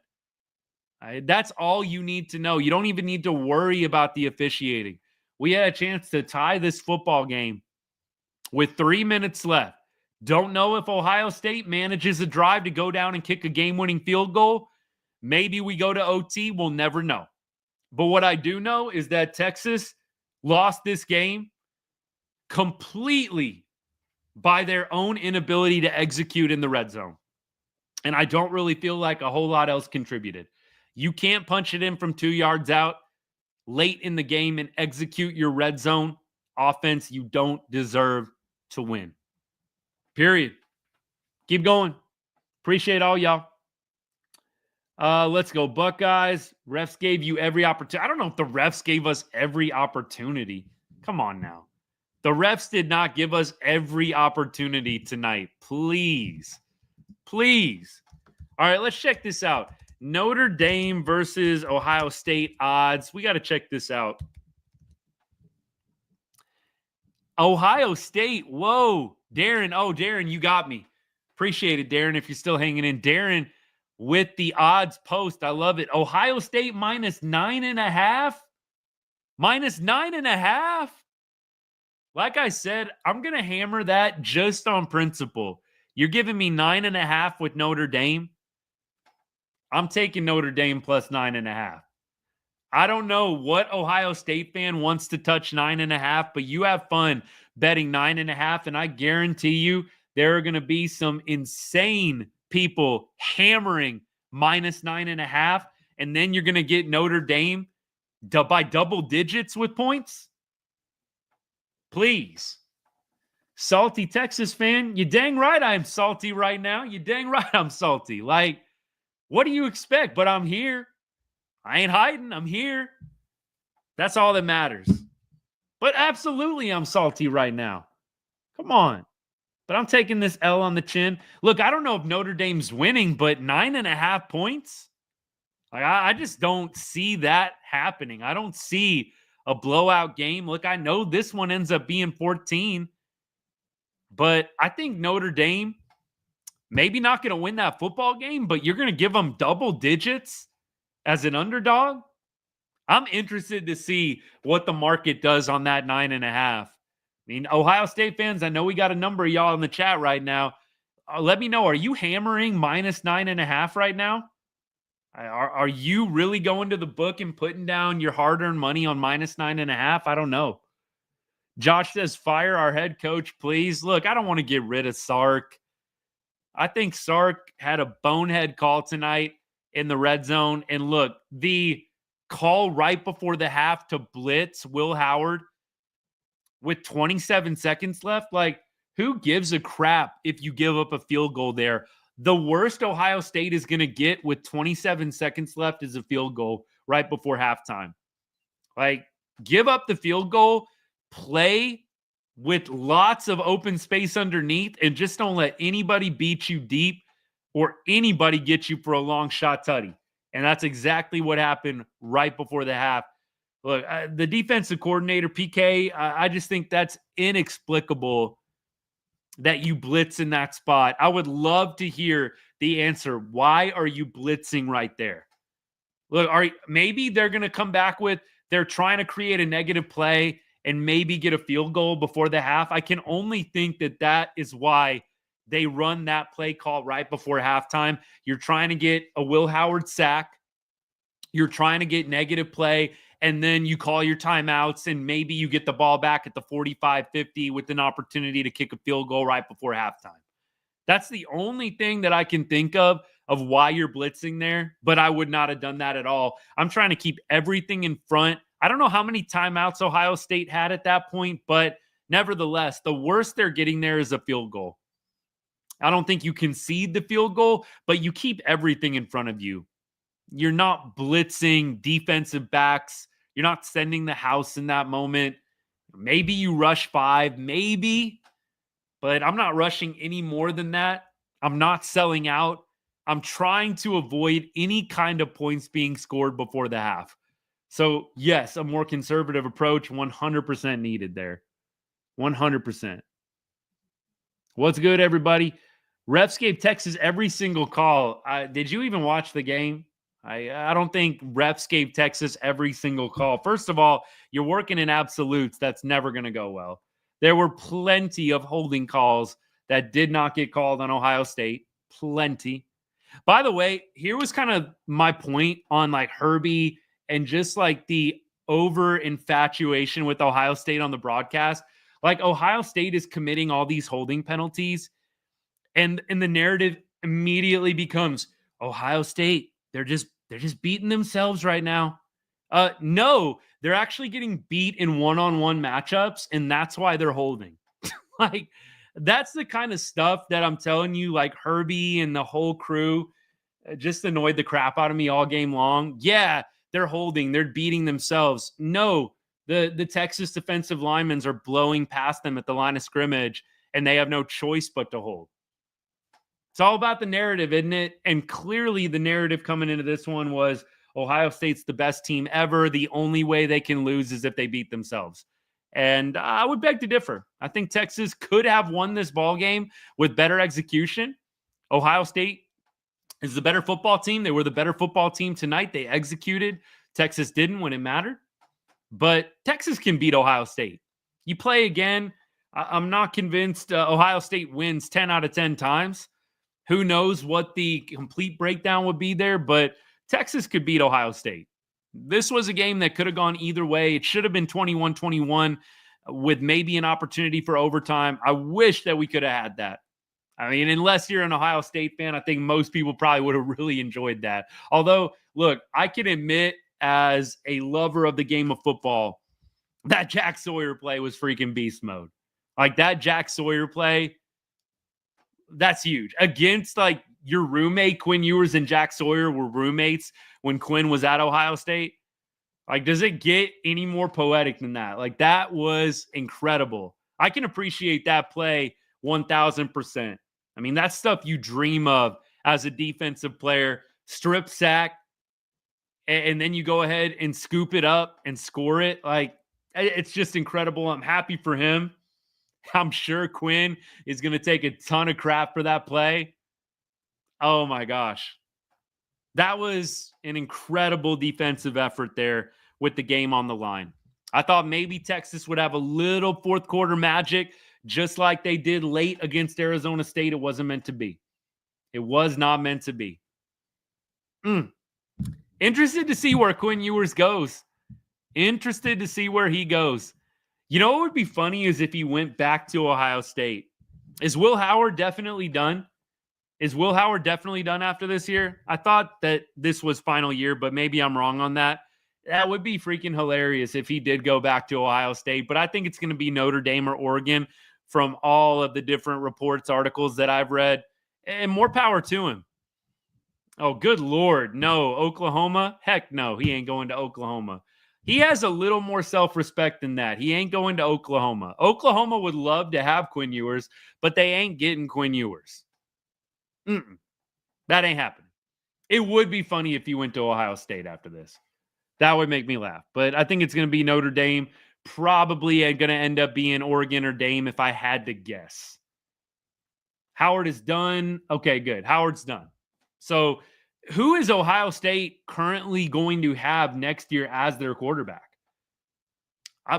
That's all you need to know. You don't even need to worry about the officiating. We had a chance to tie this football game with 3 minutes left. Don't know if Ohio State manages a drive to go down and kick a game-winning field goal. Maybe we go to OT. We'll never know. But what I do know is that Texas lost this game completely by their own inability to execute in the red zone. And I don't really feel like a whole lot else contributed. You can't punch it in from 2 yards out late in the game and execute your red zone offense. You don't deserve to win. Period. Keep going. Appreciate all y'all. Let's go Buckeyes. Refs gave you every opportunity. I don't know if the refs gave us every opportunity. Come on now. The refs did not give us every opportunity tonight. Please. Please. All right, let's check this out. Notre Dame versus Ohio State odds. We got to check this out. Ohio State. Whoa. Darren. Oh, Darren, you got me. Appreciate it, Darren, if you're still hanging in. Darren with the odds post. I love it. Ohio State minus 9.5. Minus 9.5. Like I said, I'm going to hammer that just on principle. You're giving me 9.5 with Notre Dame. I'm taking Notre Dame plus 9.5. I don't know what Ohio State fan wants to touch 9.5, but you have fun betting 9.5, and I guarantee you there are going to be some insane people hammering minus 9.5, and then you're going to get Notre Dame by double digits with points. Please. Salty Texas fan, you dang right I'm salty right now. You dang right I'm salty. Like, what do you expect? But I'm here. I ain't hiding. I'm here. That's all that matters. But absolutely, I'm salty right now. Come on. But I'm taking this L on the chin. Look, I don't know if Notre Dame's winning, but 9.5 points? Like, I just don't see that happening. I don't see a blowout game. Look, I know this one ends up being 14, but I think Notre Dame maybe not going to win that football game, but you're going to give them double digits as an underdog. I'm interested to see what the market does on that 9.5. I mean, Ohio State fans, I know we got a number of y'all in the chat right now. Let me know, are you hammering minus 9.5 right now? Are you really going to the book and putting down your hard-earned money on minus 9.5? I don't know. Josh says, fire our head coach, please. Look, I don't want to get rid of Sark. I think Sark had a bonehead call tonight in the red zone. And look, the call right before the half to blitz Will Howard with 27 seconds left, like, who gives a crap if you give up a field goal there? The worst Ohio State is going to get with 27 seconds left is a field goal right before halftime. Like, give up the field goal, play with lots of open space underneath, and just don't let anybody beat you deep or anybody get you for a long shot tutty. And that's exactly what happened right before the half. Look, the defensive coordinator, PK, I just think that's inexplicable that you blitz in that spot. I would love to hear the answer. Why are you blitzing right there? Look, maybe they're going to come back with they're trying to create a negative play and maybe get a field goal before the half. I can only think that is why they run that play call right before halftime. You're trying to get a Will Howard sack. You're trying to get negative play, and then you call your timeouts, and maybe you get the ball back at the 45-50 with an opportunity to kick a field goal right before halftime. That's the only thing that I can think of why you're blitzing there, but I would not have done that at all. I'm trying to keep everything in front. I don't know how many timeouts Ohio State had at that point, but nevertheless, the worst they're getting there is a field goal. I don't think you concede the field goal, but you keep everything in front of you. You're not blitzing defensive backs. You're not sending the house in that moment. Maybe you rush 5, maybe, but I'm not rushing any more than that. I'm not selling out. I'm trying to avoid any kind of points being scored before the half. So, yes, a more conservative approach, 100% needed there. 100%. What's good, everybody? Refs gave Texas every single call. Did you even watch the game? I don't think refs gave Texas every single call. First of all, you're working in absolutes. That's never going to go well. There were plenty of holding calls that did not get called on Ohio State. Plenty. By the way, here was kind of my point on like Herbie and just like the over infatuation with Ohio State on the broadcast. Like Ohio State is committing all these holding penalties, and the narrative immediately becomes Ohio State. They're just beating themselves right now. No, they're actually getting beat in one-on-one matchups, and that's why they're holding. Like, that's the kind of stuff that I'm telling you, like Herbie and the whole crew just annoyed the crap out of me all game long. Yeah, they're holding. They're beating themselves. No, the Texas defensive linemen are blowing past them at the line of scrimmage, and they have no choice but to hold. It's all about the narrative, isn't it? And clearly the narrative coming into this one was Ohio State's the best team ever. The only way they can lose is if they beat themselves. And I would beg to differ. I think Texas could have won this ball game with better execution. Ohio State is the better football team. They were the better football team tonight. They executed. Texas didn't when it mattered. But Texas can beat Ohio State. You play again. I'm not convinced Ohio State wins 10 out of 10 times. Who knows what the complete breakdown would be there, but Texas could beat Ohio State. This was a game that could have gone either way. It should have been 21-21 with maybe an opportunity for overtime. I wish that we could have had that. I mean, unless you're an Ohio State fan, I think most people probably would have really enjoyed that. Although, look, I can admit as a lover of the game of football, that Jack Sawyer play was freaking beast mode. Like that Jack Sawyer play, That's huge. Against like your roommate, Quinn Ewers and Jack Sawyer were roommates when Quinn was at Ohio State. Like, does it get any more poetic than that? Like, that was incredible. I can appreciate that play 1,000%. I mean, that's stuff you dream of as a defensive player. Strip sack, and then you go ahead and scoop it up and score it. Like, it's just incredible. I'm happy for him. I'm sure Quinn is going to take a ton of crap for that play. Oh, my gosh. That was an incredible defensive effort there with the game on the line. I thought maybe Texas would have a little fourth quarter magic, just like they did late against Arizona State. It wasn't meant to be. It was not meant to be. Interested to see where Quinn Ewers goes. Interested to see where he goes. You know what would be funny is if he went back to Ohio State. Is Will Howard definitely done? Is Will Howard definitely done after this year? I thought that this was final year, but maybe I'm wrong on that. That would be freaking hilarious if he did go back to Ohio State, but I think it's going to be Notre Dame or Oregon from all of the different reports, articles that I've read, and more power to him. Oh, good Lord. No, Oklahoma? Heck no, he ain't going to Oklahoma. He has a little more self-respect than that. He ain't going to Oklahoma. Oklahoma would love to have Quinn Ewers, but they ain't getting Quinn Ewers. That ain't happening. It would be funny if he went to Ohio State after this. That would make me laugh. But I think it's going to be Notre Dame. Probably going to end up being Oregon or Dame if I had to guess. Howard is done. Okay, good. Howard's done. So who is Ohio State currently going to have next year as their quarterback?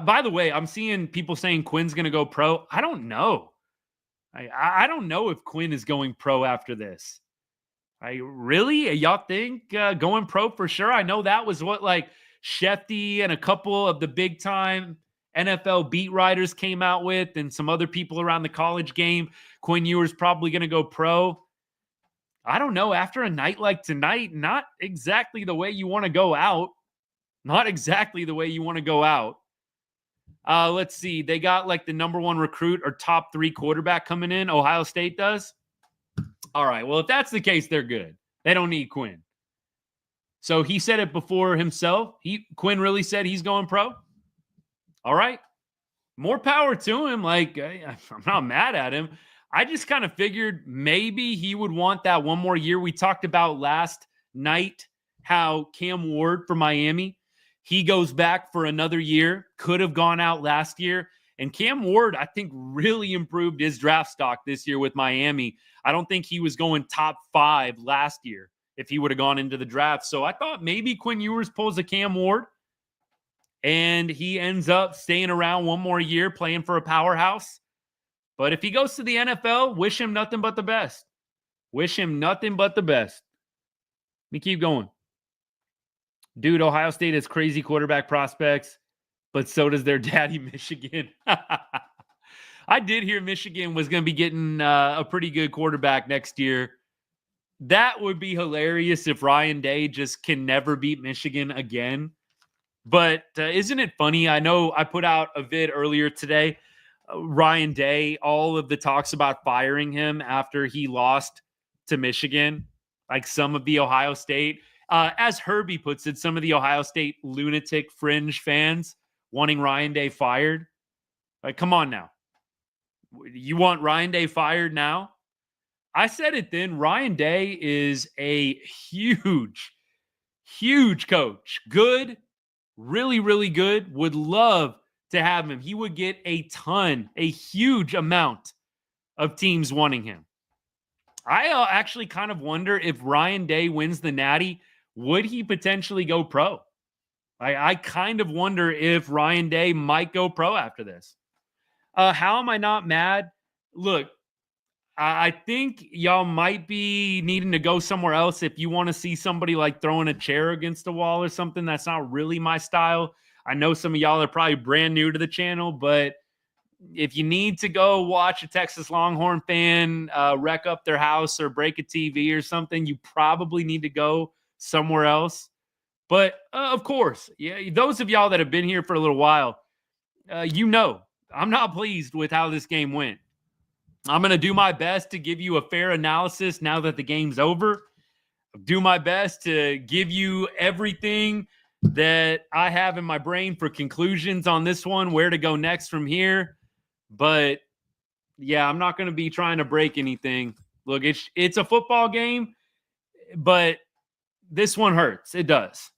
By the way, I'm seeing people saying Quinn's going to go pro. I don't know. I don't know if Quinn is going pro after this. Really? Y'all think going pro for sure? I know that was what like Shefty and a couple of the big time NFL beat writers came out with, and some other people around the college game. Quinn Ewers probably going to go pro. I don't know. After a night like tonight, not exactly the way you want to go out. Not exactly the way you want to go out. Let's see. They got like the number one recruit or top 3 quarterback coming in. Ohio State does. All right. Well, if that's the case, they're good. They don't need Quinn. So he said it before himself. Quinn really said he's going pro. All right. More power to him. Like, I'm not mad at him. I just kind of figured maybe he would want that one more year. We talked about last night how Cam Ward for Miami, he goes back for another year, could have gone out last year. And Cam Ward, I think, really improved his draft stock this year with Miami. I don't think he was going top 5 last year if he would have gone into the draft. So I thought maybe Quinn Ewers pulls a Cam Ward and he ends up staying around one more year playing for a powerhouse. But if he goes to the NFL, wish him nothing but the best. Wish him nothing but the best. Let me keep going. Dude, Ohio State has crazy quarterback prospects, but so does their daddy, Michigan. I did hear Michigan was going to be getting a pretty good quarterback next year. That would be hilarious if Ryan Day just can never beat Michigan again. But isn't it funny? I know I put out a vid earlier today. Ryan Day, all of the talks about firing him after he lost to Michigan, like some of the Ohio State, as Herbie puts it, some of the Ohio State lunatic fringe fans wanting Ryan Day fired. Like, come on now. You want Ryan Day fired now? I said it then. Ryan Day is a huge, huge coach. Good, really, really good. Would love to have him. He would get a huge amount of teams wanting him. I actually kind of wonder if Ryan Day wins the Natty, would he potentially go pro? I kind of wonder if Ryan Day might go pro after this. How am I not mad? Look, I think y'all might be needing to go somewhere else if you want to see somebody like throwing a chair against a wall or something. That's not really my style. I know some of y'all are probably brand new to the channel, but if you need to go watch a Texas Longhorn fan wreck up their house or break a TV or something, you probably need to go somewhere else. But of course, yeah, those of y'all that have been here for a little while, you know, I'm not pleased with how this game went. I'm going to do my best to give you a fair analysis now that the game's over. Do my best to give you everything that I have in my brain for conclusions on this one, where to go next from here. But yeah, I'm not going to be trying to break anything. Look, it's a football game, but this one hurts. It does.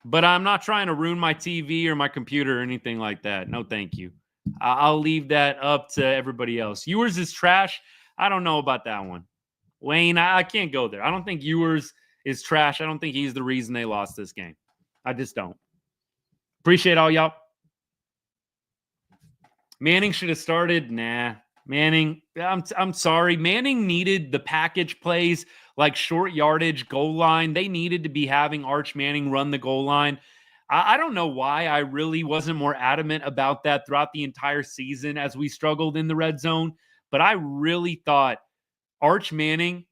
But I'm not trying to ruin my TV or my computer or anything like that. No, thank you. I'll leave that up to everybody else. Ewers is trash. I don't know about that one. Wayne, I can't go there. I don't think Ewers is trash. I don't think he's the reason they lost this game. I just don't. Appreciate all y'all. Manning should have started. Nah. Manning, I'm sorry. Manning needed the package plays like short yardage, goal line. They needed to be having Arch Manning run the goal line. I don't know why I really wasn't more adamant about that throughout the entire season as we struggled in the red zone. But I really thought Arch Manning,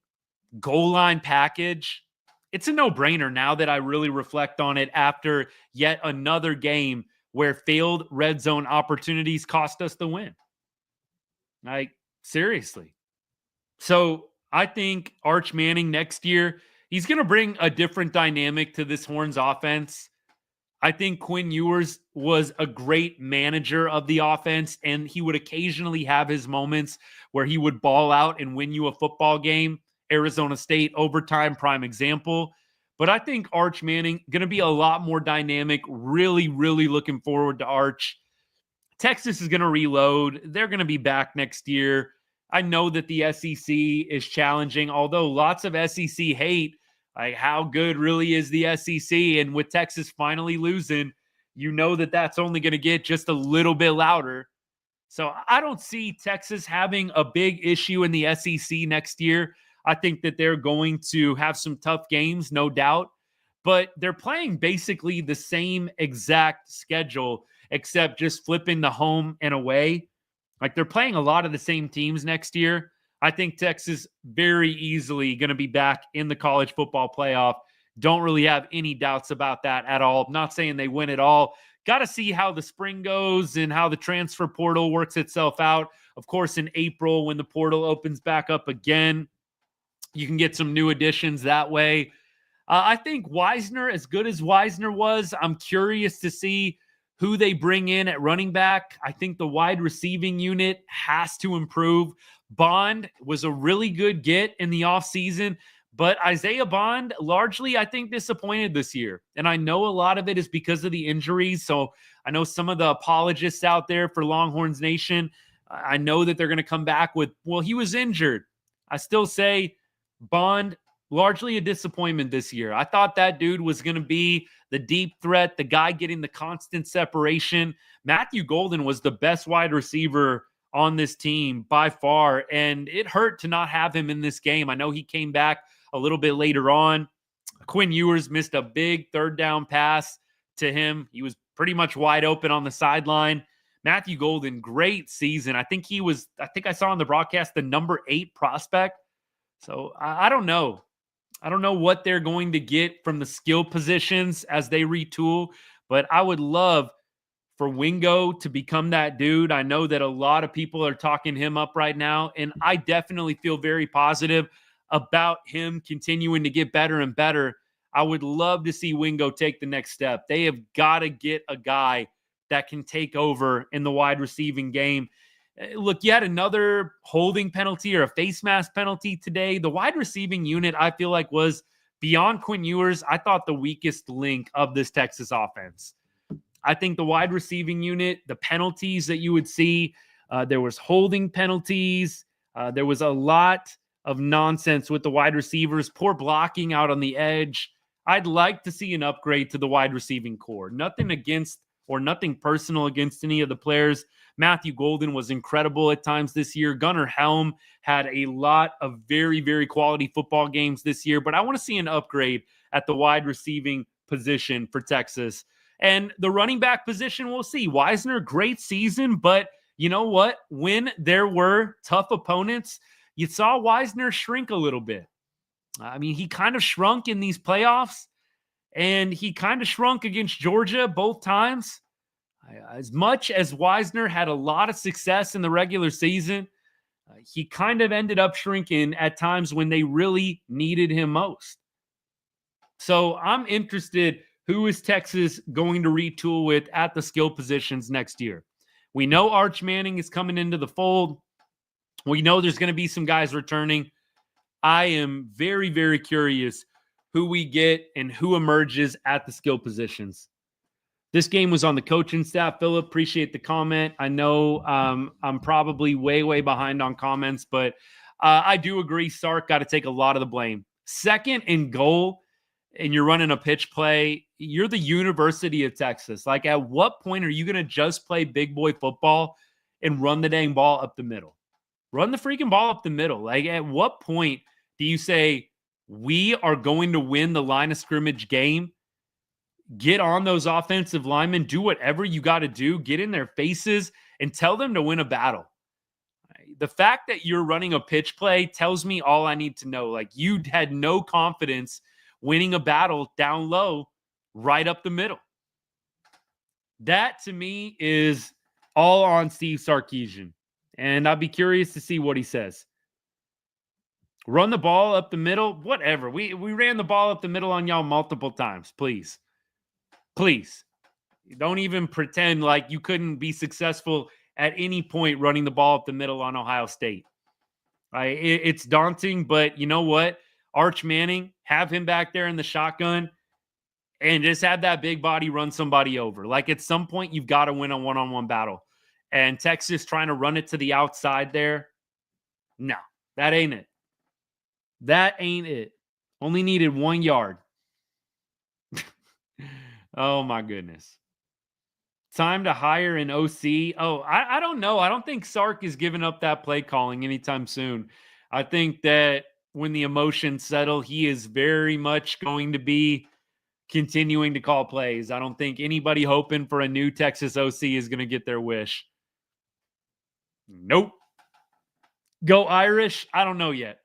goal line package, it's a no-brainer now that I really reflect on it after yet another game where failed red zone opportunities cost us the win. Like, seriously. So I think Arch Manning next year, he's going to bring a different dynamic to this Horns offense. I think Quinn Ewers was a great manager of the offense, and he would occasionally have his moments where he would ball out and win you a football game. Arizona State overtime, prime example. But I think Arch Manning going to be a lot more dynamic. Really, really looking forward to Arch. Texas is going to reload. They're going to be back next year. I know that the SEC is challenging, although lots of SEC hate like how good really is the SEC. And with Texas finally losing, you know that that's only going to get just a little bit louder. So I don't see Texas having a big issue in the SEC next year. I think that they're going to have some tough games, no doubt. But they're playing basically the same exact schedule, except just flipping the home and away. Like they're playing a lot of the same teams next year. I think Texas very easily going to be back in the college football playoff. Don't really have any doubts about that at all. Not saying they win it all. Got to see how the spring goes and how the transfer portal works itself out. Of course, in April, when the portal opens back up again, you can get some new additions that way. I think Wisner, as good as Wisner was, I'm curious to see who they bring in at running back. I think the wide receiving unit has to improve. Bond was a really good get in the offseason, but Isaiah Bond largely, I think, disappointed this year. And I know a lot of it is because of the injuries. So I know some of the apologists out there for Longhorns Nation, I know that they're going to come back with, well, he was injured. I still say Bond, largely a disappointment this year. I thought that dude was going to be the deep threat, the guy getting the constant separation. Matthew Golden was the best wide receiver on this team by far, and it hurt to not have him in this game. I know he came back a little bit later on. Quinn Ewers missed a big third down pass to him. He was pretty much wide open on the sideline. Matthew Golden, great season. I think I saw on the broadcast the number 8 prospect. So I don't know. I don't know what they're going to get from the skill positions as they retool, but I would love for Wingo to become that dude. I know that a lot of people are talking him up right now, and I definitely feel very positive about him continuing to get better and better. I would love to see Wingo take the next step. They have got to get a guy that can take over in the wide receiving game. Look, you had another holding penalty or a face mask penalty today. The wide receiving unit, I feel like, was beyond Quinn Ewers. I thought the weakest link of this Texas offense. I think the wide receiving unit, the penalties that you would see, there was holding penalties. There was a lot of nonsense with the wide receivers, poor blocking out on the edge. I'd like to see an upgrade to the wide receiving core. Nothing against or nothing personal against any of the players. Matthew Golden was incredible at times this year. Gunnar Helm had a lot of very, very quality football games this year, but I want to see an upgrade at the wide receiving position for Texas. And the running back position, we'll see. Wisner, great season, but you know what? When there were tough opponents, you saw Wisner shrink a little bit. I mean, he kind of shrunk in these playoffs, and he kind of shrunk against Georgia both times. As much as Wisner had a lot of success in the regular season, He kind of ended up shrinking at times when they really needed him most. So I'm interested, who is Texas going to retool with at the skill positions next year? We know Arch Manning is coming into the fold. We know there's going to be some guys returning. I am very, very curious who we get and who emerges at the skill positions. This game was on the coaching staff. Philip, appreciate the comment. I know I'm probably way, way behind on comments, but I do agree Sark got to take a lot of the blame. Second and goal, and you're running a pitch play, you're the University of Texas. Like, at what point are you going to just play big boy football and run the dang ball up the middle? Run the freaking ball up the middle. Like, at what point do you say, we are going to win the line of scrimmage game? Get on those offensive linemen, do whatever you got to do, get in their faces and tell them to win a battle. The fact that you're running a pitch play tells me all I need to know. Like, you had no confidence winning a battle down low, right up the middle. That to me is all on Steve Sarkisian. And I'll be curious to see what he says. Run the ball up the middle, whatever. We ran the ball up the middle on y'all multiple times, please. Please. Don't even pretend like you couldn't be successful at any point running the ball up the middle on Ohio State. It's daunting, but you know what? Arch Manning, have him back there in the shotgun and just have that big body run somebody over. Like, at some point, you've got to win a one-on-one battle. And Texas trying to run it to the outside there, no, that ain't it. That ain't it. Only needed 1 yard. Oh, my goodness. Time to hire an OC. Oh, I don't know. I don't think Sark is giving up that play calling anytime soon. I think that when the emotions settle, he is very much going to be continuing to call plays. I don't think anybody hoping for a new Texas OC is going to get their wish. Nope. Go Irish? I don't know yet.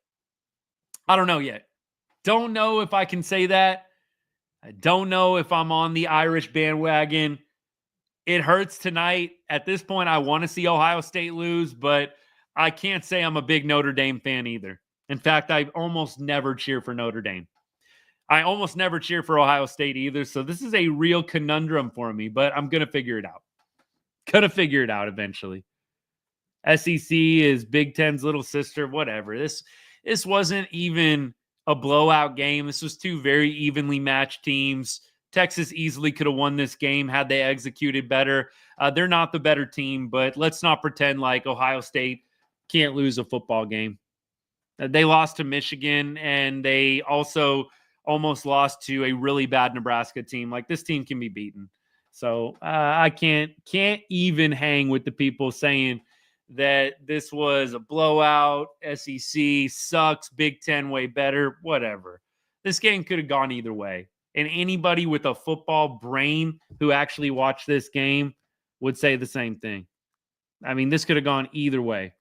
Don't know if I can say that. I don't know if I'm on the Irish bandwagon. It hurts tonight. At this point, I want to see Ohio State lose, but I can't say I'm a big Notre Dame fan either. In fact, I almost never cheer for Notre Dame. I almost never cheer for Ohio State either, so this is a real conundrum for me, but I'm going to figure it out. Gonna figure it out eventually. SEC is Big Ten's little sister, whatever. This wasn't even a blowout game. This was two very evenly matched teams. Texas easily could have won this game had they executed better. They're not the better team, but let's not pretend like Ohio State can't lose a football game. They lost to Michigan, and they also almost lost to a really bad Nebraska team. Like, this team can be beaten. So I can't even hang with the people saying that this was a blowout, SEC sucks, Big Ten way better, whatever. This game could have gone either way. And anybody with a football brain who actually watched this game would say the same thing. I mean, this could have gone either way.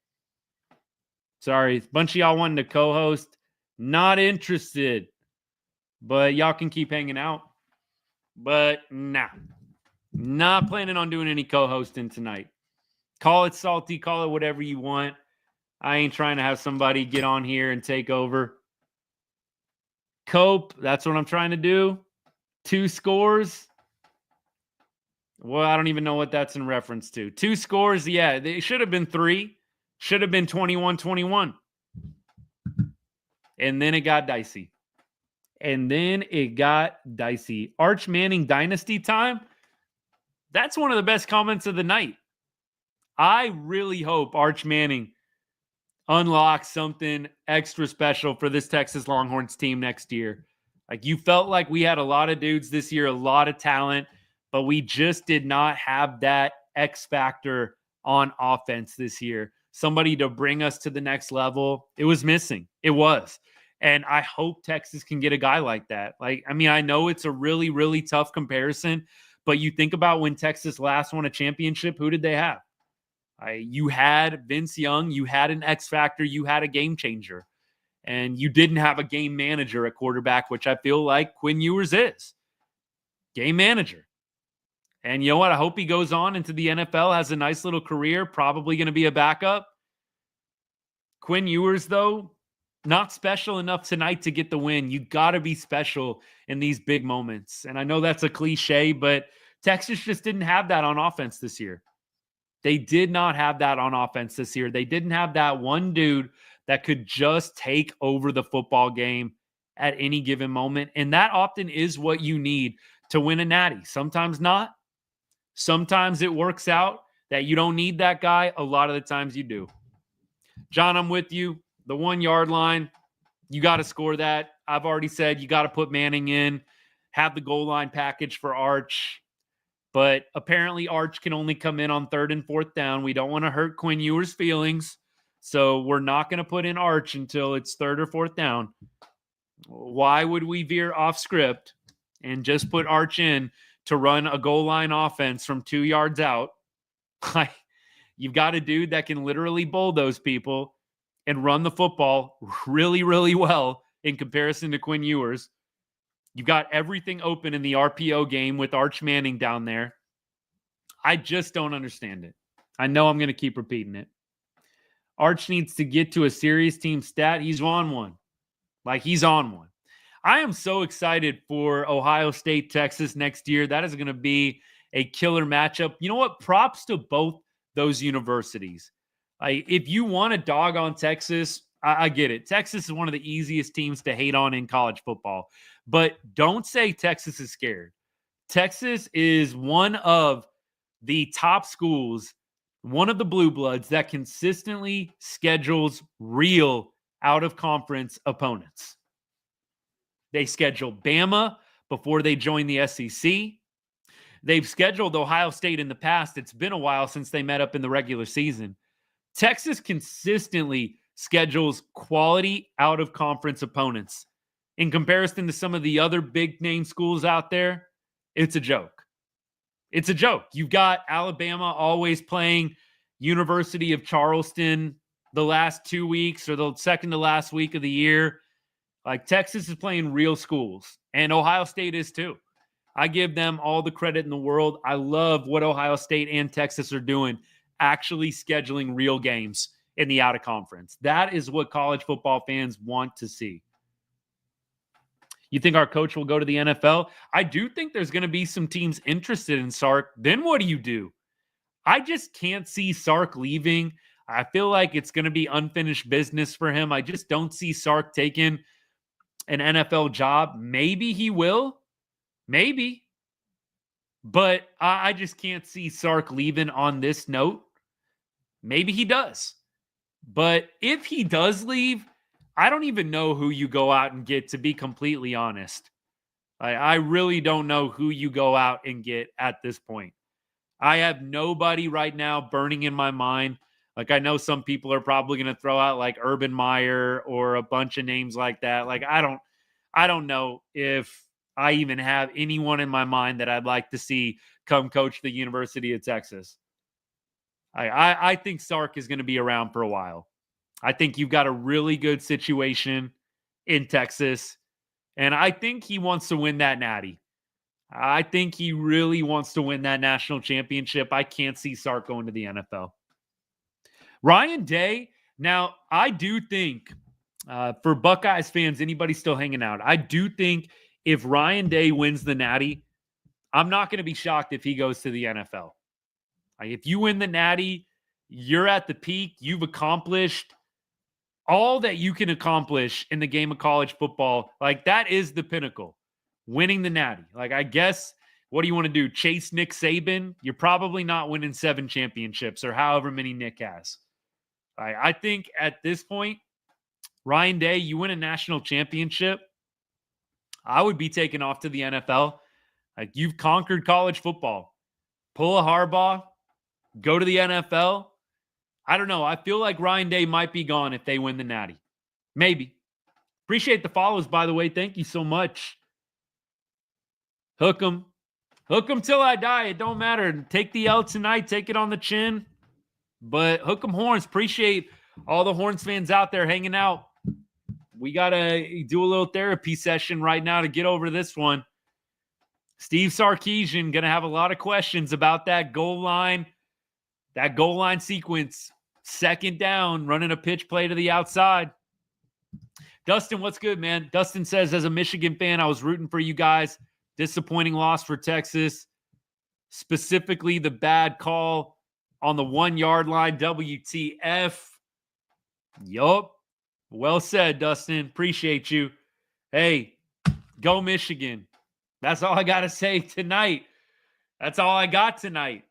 Sorry, a bunch of y'all wanting to co-host. Not interested. But y'all can keep hanging out. But nah. Not planning on doing any co-hosting tonight. Call it salty, call it whatever you want. I ain't trying to have somebody get on here and take over. Cope, that's what I'm trying to do. 2 scores. Well, I don't even know what that's in reference to. 2 scores, yeah, they should have been 3. Should have been 21-21. And then it got dicey. Arch Manning dynasty time. That's one of the best comments of the night. I really hope Arch Manning unlocks something extra special for this Texas Longhorns team next year. Like, you felt like we had a lot of dudes this year, a lot of talent, but we just did not have that X factor on offense this year. Somebody to bring us to the next level. It was missing. It was. And I hope Texas can get a guy like that. Like, I mean, I know it's a really, really tough comparison, but you think about when Texas last won a championship, who did they have? You had Vince Young, you had an X factor, you had a game changer, and you didn't have a game manager at quarterback, which I feel like Quinn Ewers is. Game manager. And you know what? I hope he goes on into the NFL, has a nice little career, probably going to be a backup. Quinn Ewers, though, not special enough tonight to get the win. You got to be special in these big moments. And I know that's a cliche, but Texas just didn't have that on offense this year. They did not have that on offense this year. They didn't have that one dude that could just take over the football game at any given moment. And that often is what you need to win a natty. Sometimes not. Sometimes it works out that you don't need that guy. A lot of the times you do. John, I'm with you. The 1 yard line, you got to score that. I've already said you got to put Manning in, have the goal line package for Arch. But apparently Arch can only come in on 3rd and 4th down. We don't want to hurt Quinn Ewers' feelings. So we're not going to put in Arch until it's 3rd or 4th down. Why would we veer off script and just put Arch in to run a goal line offense from 2 yards out? You've got a dude that can literally bulldoze people and run the football really, really well in comparison to Quinn Ewers. You've got everything open in the RPO game with Arch Manning down there. I just don't understand it. I know I'm going to keep repeating it. Arch needs to get to a serious team stat. He's on one. He's on one. I am so excited for Ohio State, Texas next year. That is going to be a killer matchup. You know what? Props to both those universities. If you want to dog on Texas, I get it. Texas is one of the easiest teams to hate on in college football. But don't say Texas is scared. Texas is one of the top schools, one of the blue bloods that consistently schedules real out-of-conference opponents. They schedule Bama before they join the SEC. They've scheduled Ohio State in the past. It's been a while since they met up in the regular season. Texas consistently schedules quality out-of-conference opponents. In comparison to some of the other big-name schools out there, it's a joke. It's a joke. You've got Alabama always playing University of Charleston the last 2 weeks or the second to last week of the year. Texas is playing real schools, and Ohio State is too. I give them all the credit in the world. I love what Ohio State and Texas are doing, actually scheduling real games in the out-of-conference. That is what college football fans want to see. You think our coach will go to the NFL? I do think there's going to be some teams interested in Sark. Then what do? I just can't see Sark leaving. I feel like it's going to be unfinished business for him. I just don't see Sark taking an NFL job. Maybe he will. Maybe. But I just can't see Sark leaving on this note. Maybe he does. But if he does leave, I don't even know who you go out and get, to be completely honest. I really don't know who you go out and get at this point. I have nobody right now burning in my mind. I know some people are probably going to throw out Urban Meyer or a bunch of names like that. I don't know if I even have anyone in my mind that I'd like to see come coach the University of Texas. I think Sark is going to be around for a while. I think you've got a really good situation in Texas, and I think he wants to win that natty. I think he really wants to win that national championship. I can't see Sark going to the NFL. Ryan Day, now I do think for Buckeyes fans, anybody still hanging out, I do think if Ryan Day wins the natty, I'm not going to be shocked if he goes to the NFL. If you win the natty, you're at the peak. You've accomplished all that you can accomplish in the game of college football. That is the pinnacle, winning the natty. I guess, what do you want to do? Chase Nick Saban? You're probably not winning 7 championships or however many Nick has. I think at this point, Ryan Day, you win a national championship, I would be taken off to the NFL. You've conquered college football. Pull a Harbaugh, go to the NFL. I don't know. I feel like Ryan Day might be gone if they win the natty. Maybe. Appreciate the follows, by the way. Thank you so much. Hook 'em. Hook 'em till I die. It don't matter. Take the L tonight. Take it on the chin. But hook 'em Horns. Appreciate all the Horns fans out there hanging out. We got to do a little therapy session right now to get over this one. Steve Sarkisian going to have a lot of questions about that goal line sequence. Second down, running a pitch play to the outside. Dustin, what's good, man? Dustin says, as a Michigan fan, I was rooting for you guys. Disappointing loss for Texas. Specifically, the bad call on the 1 yard line. WTF. Yup. Well said, Dustin. Appreciate you. Hey, go Michigan. That's all I got to say tonight. That's all I got tonight.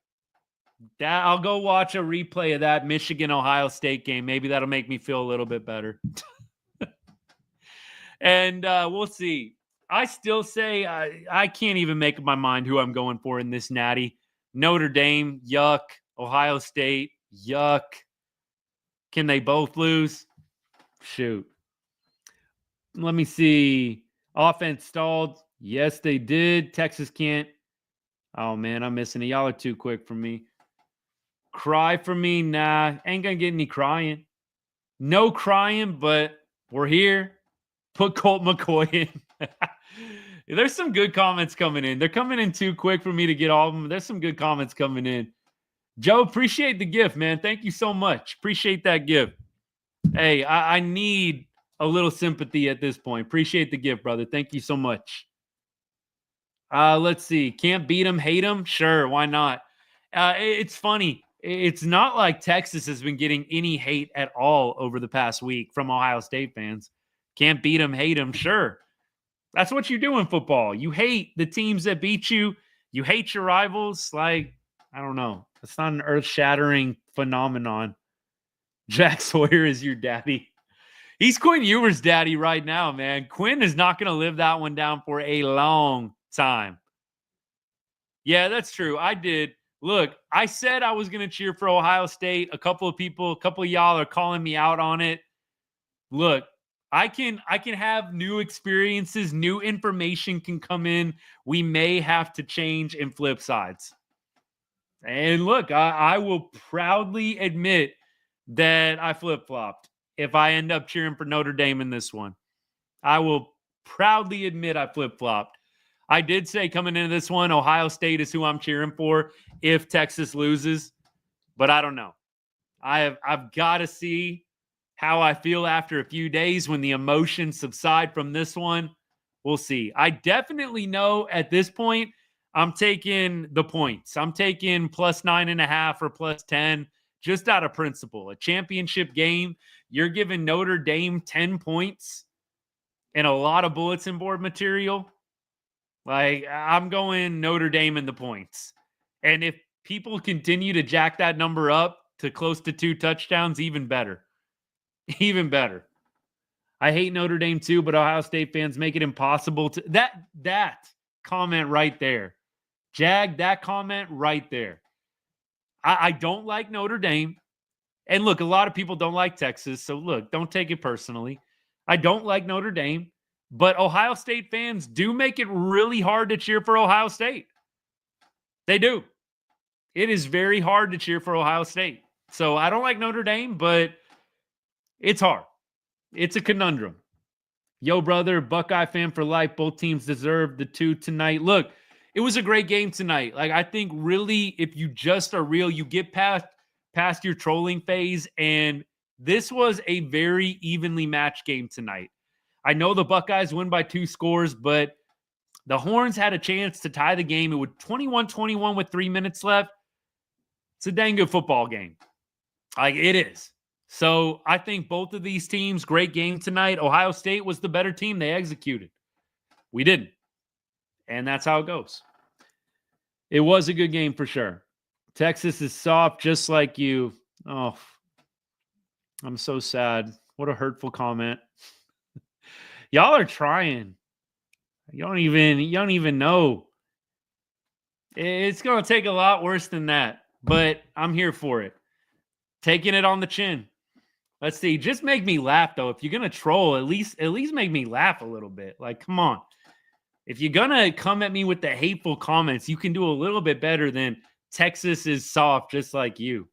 I'll go watch a replay of that Michigan-Ohio State game. Maybe that'll make me feel a little bit better. And we'll see. I still say I can't even make up my mind who I'm going for in this natty. Notre Dame, yuck. Ohio State, yuck. Can they both lose? Shoot. Let me see. Offense stalled. Yes, they did. Texas can't. Oh, man, I'm missing it. Y'all are too quick for me. Cry for me? Nah, ain't going to get any crying. No crying, but we're here. Put Colt McCoy in. There's some good comments coming in. They're coming in too quick for me to get all of them. There's some good comments coming in. Joe, appreciate the gift, man. Thank you so much. Appreciate that gift. Hey, I need a little sympathy at this point. Appreciate the gift, brother. Thank you so much. Let's see. Can't beat them, hate them? Sure, why not? It's funny. It's not like Texas has been getting any hate at all over the past week from Ohio State fans. Can't beat them, hate them? Sure. That's what you do in football. You hate the teams that beat you. You hate your rivals. Like, I don't know. It's not an earth-shattering phenomenon. Jack Sawyer is your daddy. He's Quinn Ewer's daddy right now, man. Quinn is not going to live that one down for a long time. Yeah, that's true. I did. Look, I said I was going to cheer for Ohio State. A couple of y'all are calling me out on it. Look, I can have new experiences, new information can come in. We may have to change and flip sides. And look, I will proudly admit that I flip-flopped if I end up cheering for Notre Dame in this one. I will proudly admit I flip-flopped. I did say coming into this one, Ohio State is who I'm cheering for if Texas loses, but I don't know. I've got to see how I feel after a few days when the emotions subside from this one. We'll see. I definitely know at this point I'm taking the points. I'm taking plus 9.5 or plus 10 just out of principle. A championship game, you're giving Notre Dame 10 points and a lot of bulletin board material. Like, I'm going Notre Dame in the points. And if people continue to jack that number up to close to 2 touchdowns, even better. Even better. I hate Notre Dame too, but Ohio State fans make it impossible to... That comment right there. Jag, that comment right there. I don't like Notre Dame. And look, a lot of people don't like Texas. So look, don't take it personally. I don't like Notre Dame. But Ohio State fans do make it really hard to cheer for Ohio State. They do. It is very hard to cheer for Ohio State. So I don't like Notre Dame, but it's hard. It's a conundrum. Yo, brother, Buckeye fan for life. Both teams deserve the 2 tonight. Look, it was a great game tonight. Like, I think really, if you just are real, you get past your trolling phase, and this was a very evenly matched game tonight. I know the Buckeyes win by 2 scores, but the Horns had a chance to tie the game. It was 21-21 with 3 minutes left. It's a dang good football game. Like, it is. So I think both of these teams, great game tonight. Ohio State was the better team. They executed. We didn't. And that's how it goes. It was a good game for sure. Texas is soft just like you. Oh, I'm so sad. What a hurtful comment. Y'all are trying. You don't even know. It's going to take a lot worse than that, but I'm here for it. Taking it on the chin. Let's see. Just make me laugh, though. If you're going to troll, at least make me laugh a little bit. Like, come on. If you're going to come at me with the hateful comments, you can do a little bit better than Texas is soft just like you.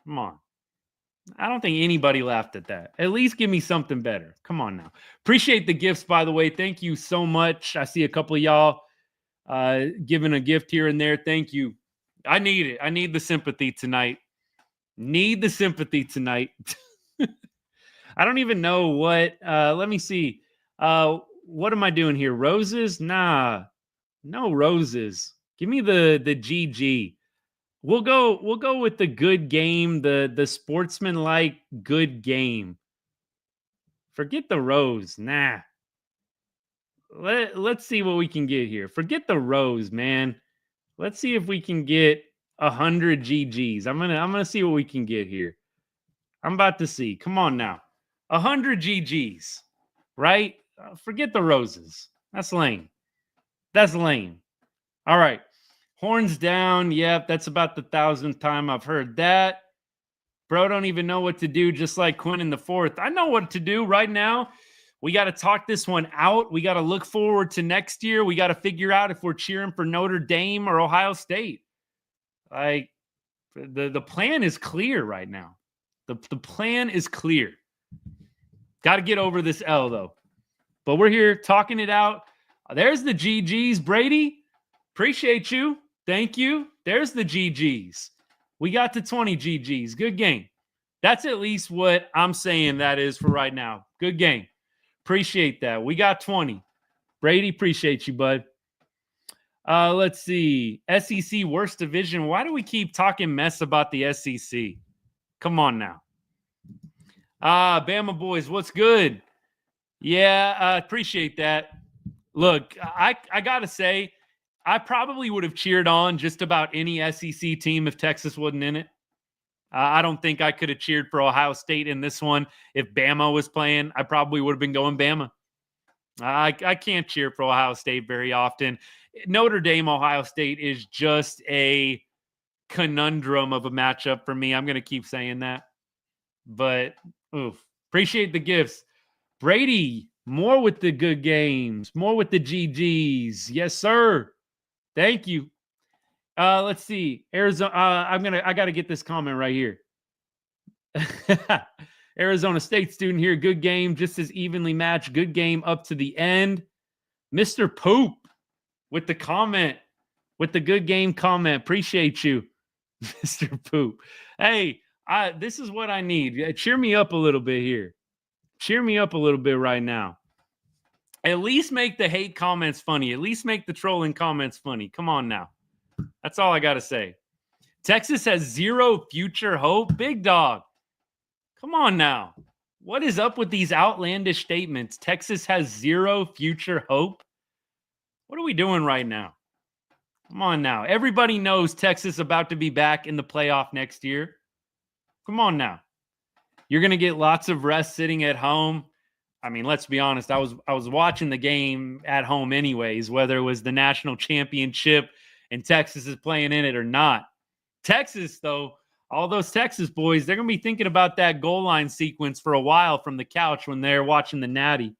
Come on. I don't think anybody laughed at that. At least give me something better. Come on now. Appreciate the gifts, by the way. Thank you so much. I see a couple of y'all giving a gift here and there. Thank you. I need it. I need the sympathy tonight. Need the sympathy tonight. I don't even know what. Let me see. What am I doing here? Roses? Nah, no roses. Give me the GG. We'll go with the good game, the sportsman-like good game. Forget the rose. Nah. Let's see what we can get here. Forget the rose, man. Let's see if we can get 100 GGs. I'm gonna see what we can get here. I'm about to see. Come on now. 100 GGs, right? Forget the roses. That's lame. That's lame. All right. Horns down. Yep, that's about the 1,000th time I've heard that. Bro, don't even know what to do, just like Quinn in the fourth. I know what to do right now. We got to talk this one out. We got to look forward to next year. We got to figure out if we're cheering for Notre Dame or Ohio State. Like, the plan is clear right now. The plan is clear. Got to get over this L, though. But we're here talking it out. There's the GGs, Brady. Appreciate you. Thank you. There's the GGs. We got to 20 GGs. Good game. That's at least what I'm saying that is for right now. Good game. Appreciate that. We got 20. Brady, appreciate you, bud. Let's see. SEC worst division. Why do we keep talking mess about the SEC? Come on now. Bama boys, what's good? Yeah, I appreciate that. Look, I got to say, I probably would have cheered on just about any SEC team if Texas wasn't in it. I don't think I could have cheered for Ohio State in this one. If Bama was playing, I probably would have been going Bama. I can't cheer for Ohio State very often. Notre Dame, Ohio State is just a conundrum of a matchup for me. I'm going to keep saying that. But, appreciate the gifts. Brady, more with the good games, more with the GGs. Yes, sir. Thank you. Let's see. Arizona. I got to get this comment right here. Arizona State student here. Good game, just as evenly matched. Good game up to the end. Mr. Poop with the comment, with the good game comment. Appreciate you, Mr. Poop. Hey, this is what I need. Cheer me up a little bit here. Cheer me up a little bit right now. At least make the hate comments funny. At least make the trolling comments funny. Come on now. That's all I got to say. Texas has zero future hope. Big dog. Come on now. What is up with these outlandish statements? Texas has zero future hope. What are we doing right now? Come on now. Everybody knows Texas is about to be back in the playoff next year. Come on now. You're going to get lots of rest sitting at home. I mean, let's be honest. I was watching the game at home anyways, whether it was the national championship and Texas is playing in it or not. Texas, though, all those Texas boys, they're going to be thinking about that goal line sequence for a while from the couch when they're watching the Natty.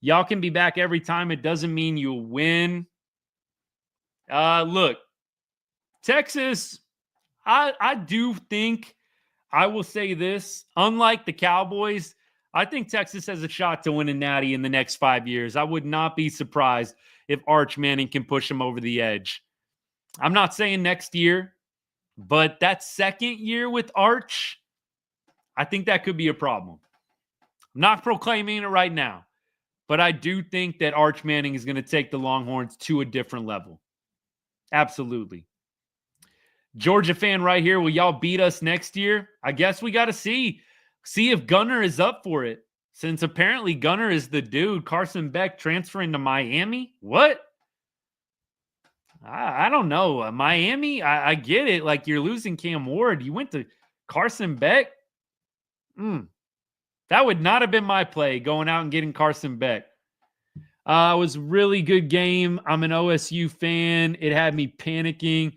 Y'all can be back every time. It doesn't mean you'll win. Look, Texas, I do think, I will say this, unlike the Cowboys, I think Texas has a shot to win a Natty in the next 5 years. I would not be surprised if Arch Manning can push him over the edge. I'm not saying next year, but that second year with Arch, I think that could be a problem. I'm not proclaiming it right now, but I do think that Arch Manning is going to take the Longhorns to a different level. Absolutely. Georgia fan right here. Will y'all beat us next year? I guess we got to see if Gunner is up for it. Since apparently Gunner is the dude. Carson Beck transferring to Miami? What? I don't know. Miami, I get it. Like, you're losing Cam Ward. You went to Carson Beck? That would not have been my play, going out and getting Carson Beck. It was a really good game. I'm an OSU fan. It had me panicking.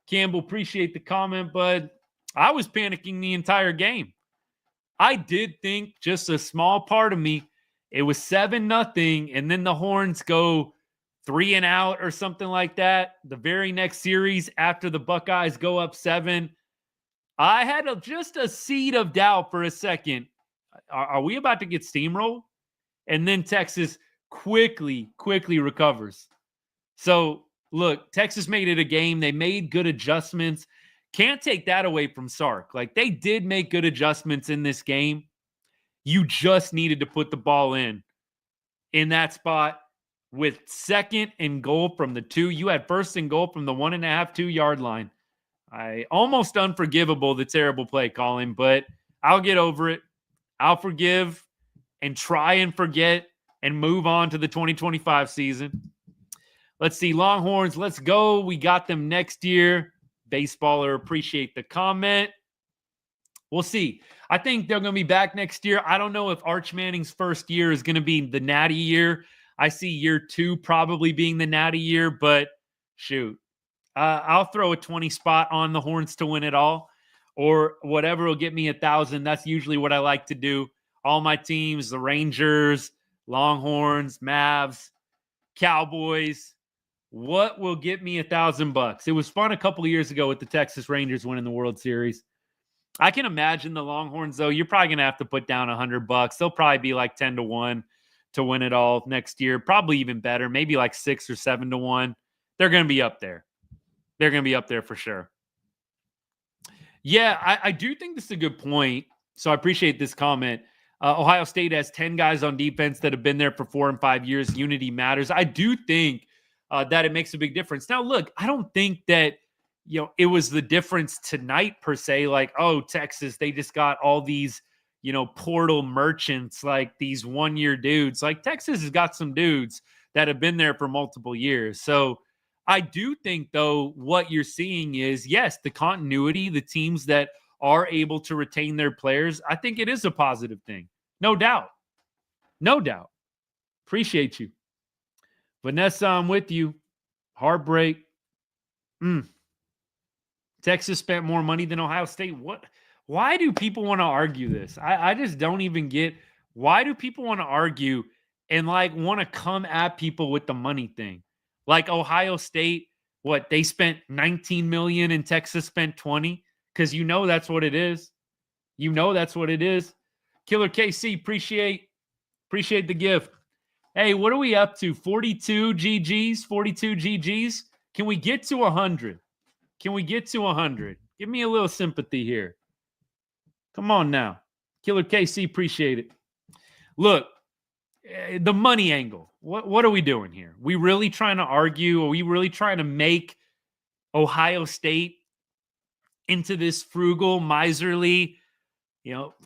Campbell, appreciate the comment, bud. I was panicking the entire game. I did think, just a small part of me, it was 7-0, and then the Horns go 3 and out or something like that. The very next series after the Buckeyes go up 7. I had just a seed of doubt for a second. Are we about to get steamrolled? And then Texas quickly recovers. So, look, Texas made it a game. They made good adjustments. Can't take that away from Sark. Like, they did make good adjustments in this game. You just needed to put the ball in that spot with 2nd and goal from the 2. You had 1st and goal from the 1.5, 2-yard line. Almost unforgivable, the terrible play calling, but I'll get over it. I'll forgive and try and forget and move on to the 2025 season. Let's see, Longhorns, let's go. We got them next year. Baseballer, appreciate the comment. We'll see. I think they're going to be back next year. I don't know if Arch Manning's first year is going to be the natty year. I see year 2 probably being the natty year, but shoot. I'll throw a 20 spot on the Horns to win it all, or whatever will get me 1,000. That's usually what I like to do. All my teams, the Rangers, Longhorns, Mavs, Cowboys. What will get me $1,000? It was fun a couple of years ago with the Texas Rangers winning the World Series. I can imagine the Longhorns, though. You're probably going to have to put down $100. They'll probably be like 10-1 to win it all next year. Probably even better. Maybe like 6 or 7-1. They're going to be up there. They're going to be up there for sure. Yeah, I do think this is a good point. So I appreciate this comment. Ohio State has 10 guys on defense that have been there for 4 and 5 years. Unity matters. I do think that it makes a big difference. Now, look, I don't think that, it was the difference tonight per se. Like, oh, Texas, they just got all these, portal merchants, like these 1-year dudes. Like, Texas has got some dudes that have been there for multiple years. So I do think, though, what you're seeing is, yes, the continuity, the teams that are able to retain their players, I think it is a positive thing. No doubt. No doubt. Appreciate you. Vanessa, I'm with you. Heartbreak. Texas spent more money than Ohio State. What? Why do people want to argue this? I just don't even get, why do people want to argue and want to come at people with the money thing? Like Ohio State, what, they spent $19 million and Texas spent $20? Because that's what it is. That's what it is. Killer KC, appreciate the gift. Hey, what are we up to? 42 GGs? Can we get to 100? Can we get to 100? Give me a little sympathy here. Come on now. Killer KC, appreciate it. Look, the money angle. What are we doing here? We really trying to argue? Are we really trying to make Ohio State into this frugal, miserly,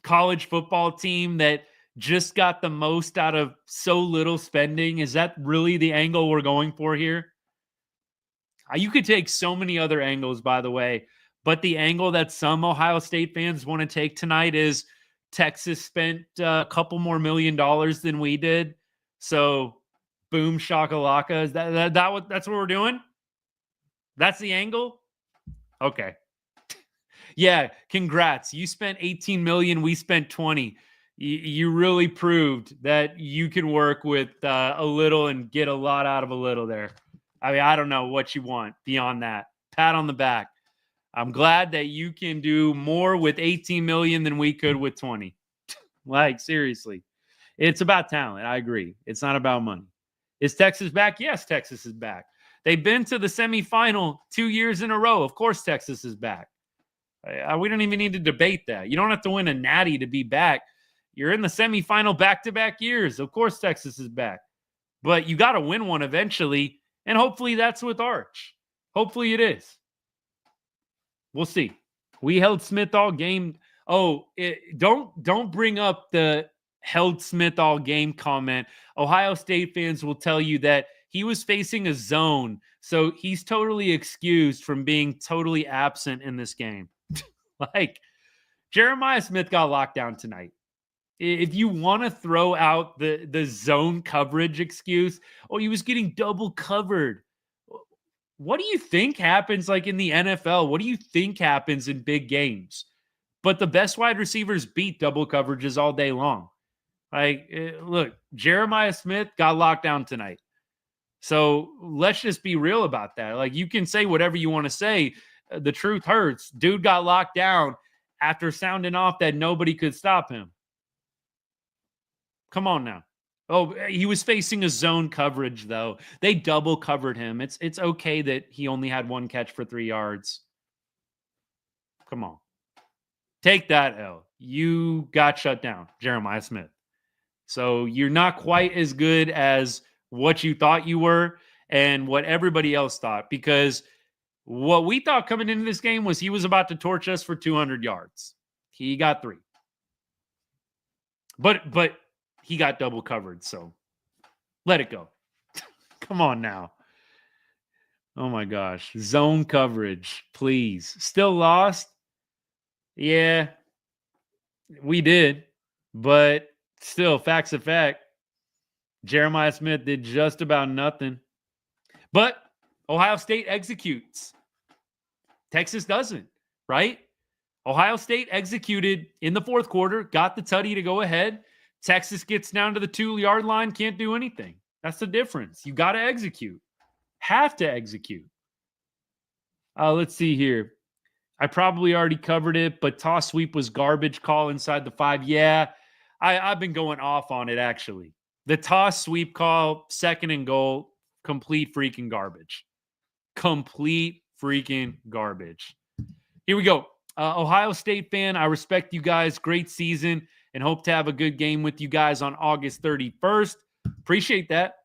college football team that just got the most out of so little spending? Is that really the angle we're going for here? You could take so many other angles, by the way, but the angle that some Ohio State fans want to take tonight is Texas spent a couple more $1 million than we did. So, boom, shakalaka. Is that's what we're doing? That's the angle? Okay. Yeah, congrats. You spent $18 million, we spent $20. You really proved that you can work with a little and get a lot out of a little there. I mean, I don't know what you want beyond that. Pat on the back. I'm glad that you can do more with $18 million than we could with 20. Seriously. It's about talent. I agree. It's not about money. Is Texas back? Yes, Texas is back. They've been to the semifinal 2 years in a row. Of course, Texas is back. We don't even need to debate that. You don't have to win a natty to be back. You're in the semifinal back-to-back years. Of course, Texas is back. But you got to win one eventually, and hopefully that's with Arch. Hopefully it is. We'll see. We held Smith all game. Don't bring up the held Smith all game comment. Ohio State fans will tell you that he was facing a zone, so he's totally excused from being totally absent in this game. Jeremiah Smith got locked down tonight. If you want to throw out the zone coverage excuse, he was getting double covered. What do you think happens in the NFL? What do you think happens in big games? But the best wide receivers beat double coverages all day long. Look, Jeremiah Smith got locked down tonight. So let's just be real about that. You can say whatever you want to say. The truth hurts. Dude got locked down after sounding off that nobody could stop him. Come on now. He was facing a zone coverage, though. They double covered him. It's okay that he only had one catch for 3 yards. Come on. Take that L. You got shut down, Jeremiah Smith. So you're not quite as good as what you thought you were and what everybody else thought, because what we thought coming into this game was he was about to torch us for 200 yards. He got 3. But he got double covered, so let it go. Come on now. Oh my gosh. Zone coverage, please. Still lost? Yeah, we did. But still, facts of fact, Jeremiah Smith did just about nothing. But Ohio State executes. Texas doesn't, right? Ohio State executed in the fourth quarter, got the tutty to go ahead. Texas gets down to the 2-yard line, can't do anything. That's the difference. You got to execute. Have to execute. Let's see here. I probably already covered it, but toss sweep was garbage call inside the 5. Yeah, I've been going off on it, actually. The toss sweep call, 2nd and goal, complete freaking garbage. Complete freaking garbage. Here we go. Ohio State fan, I respect you guys. Great season and hope to have a good game with you guys on August 31st. Appreciate that.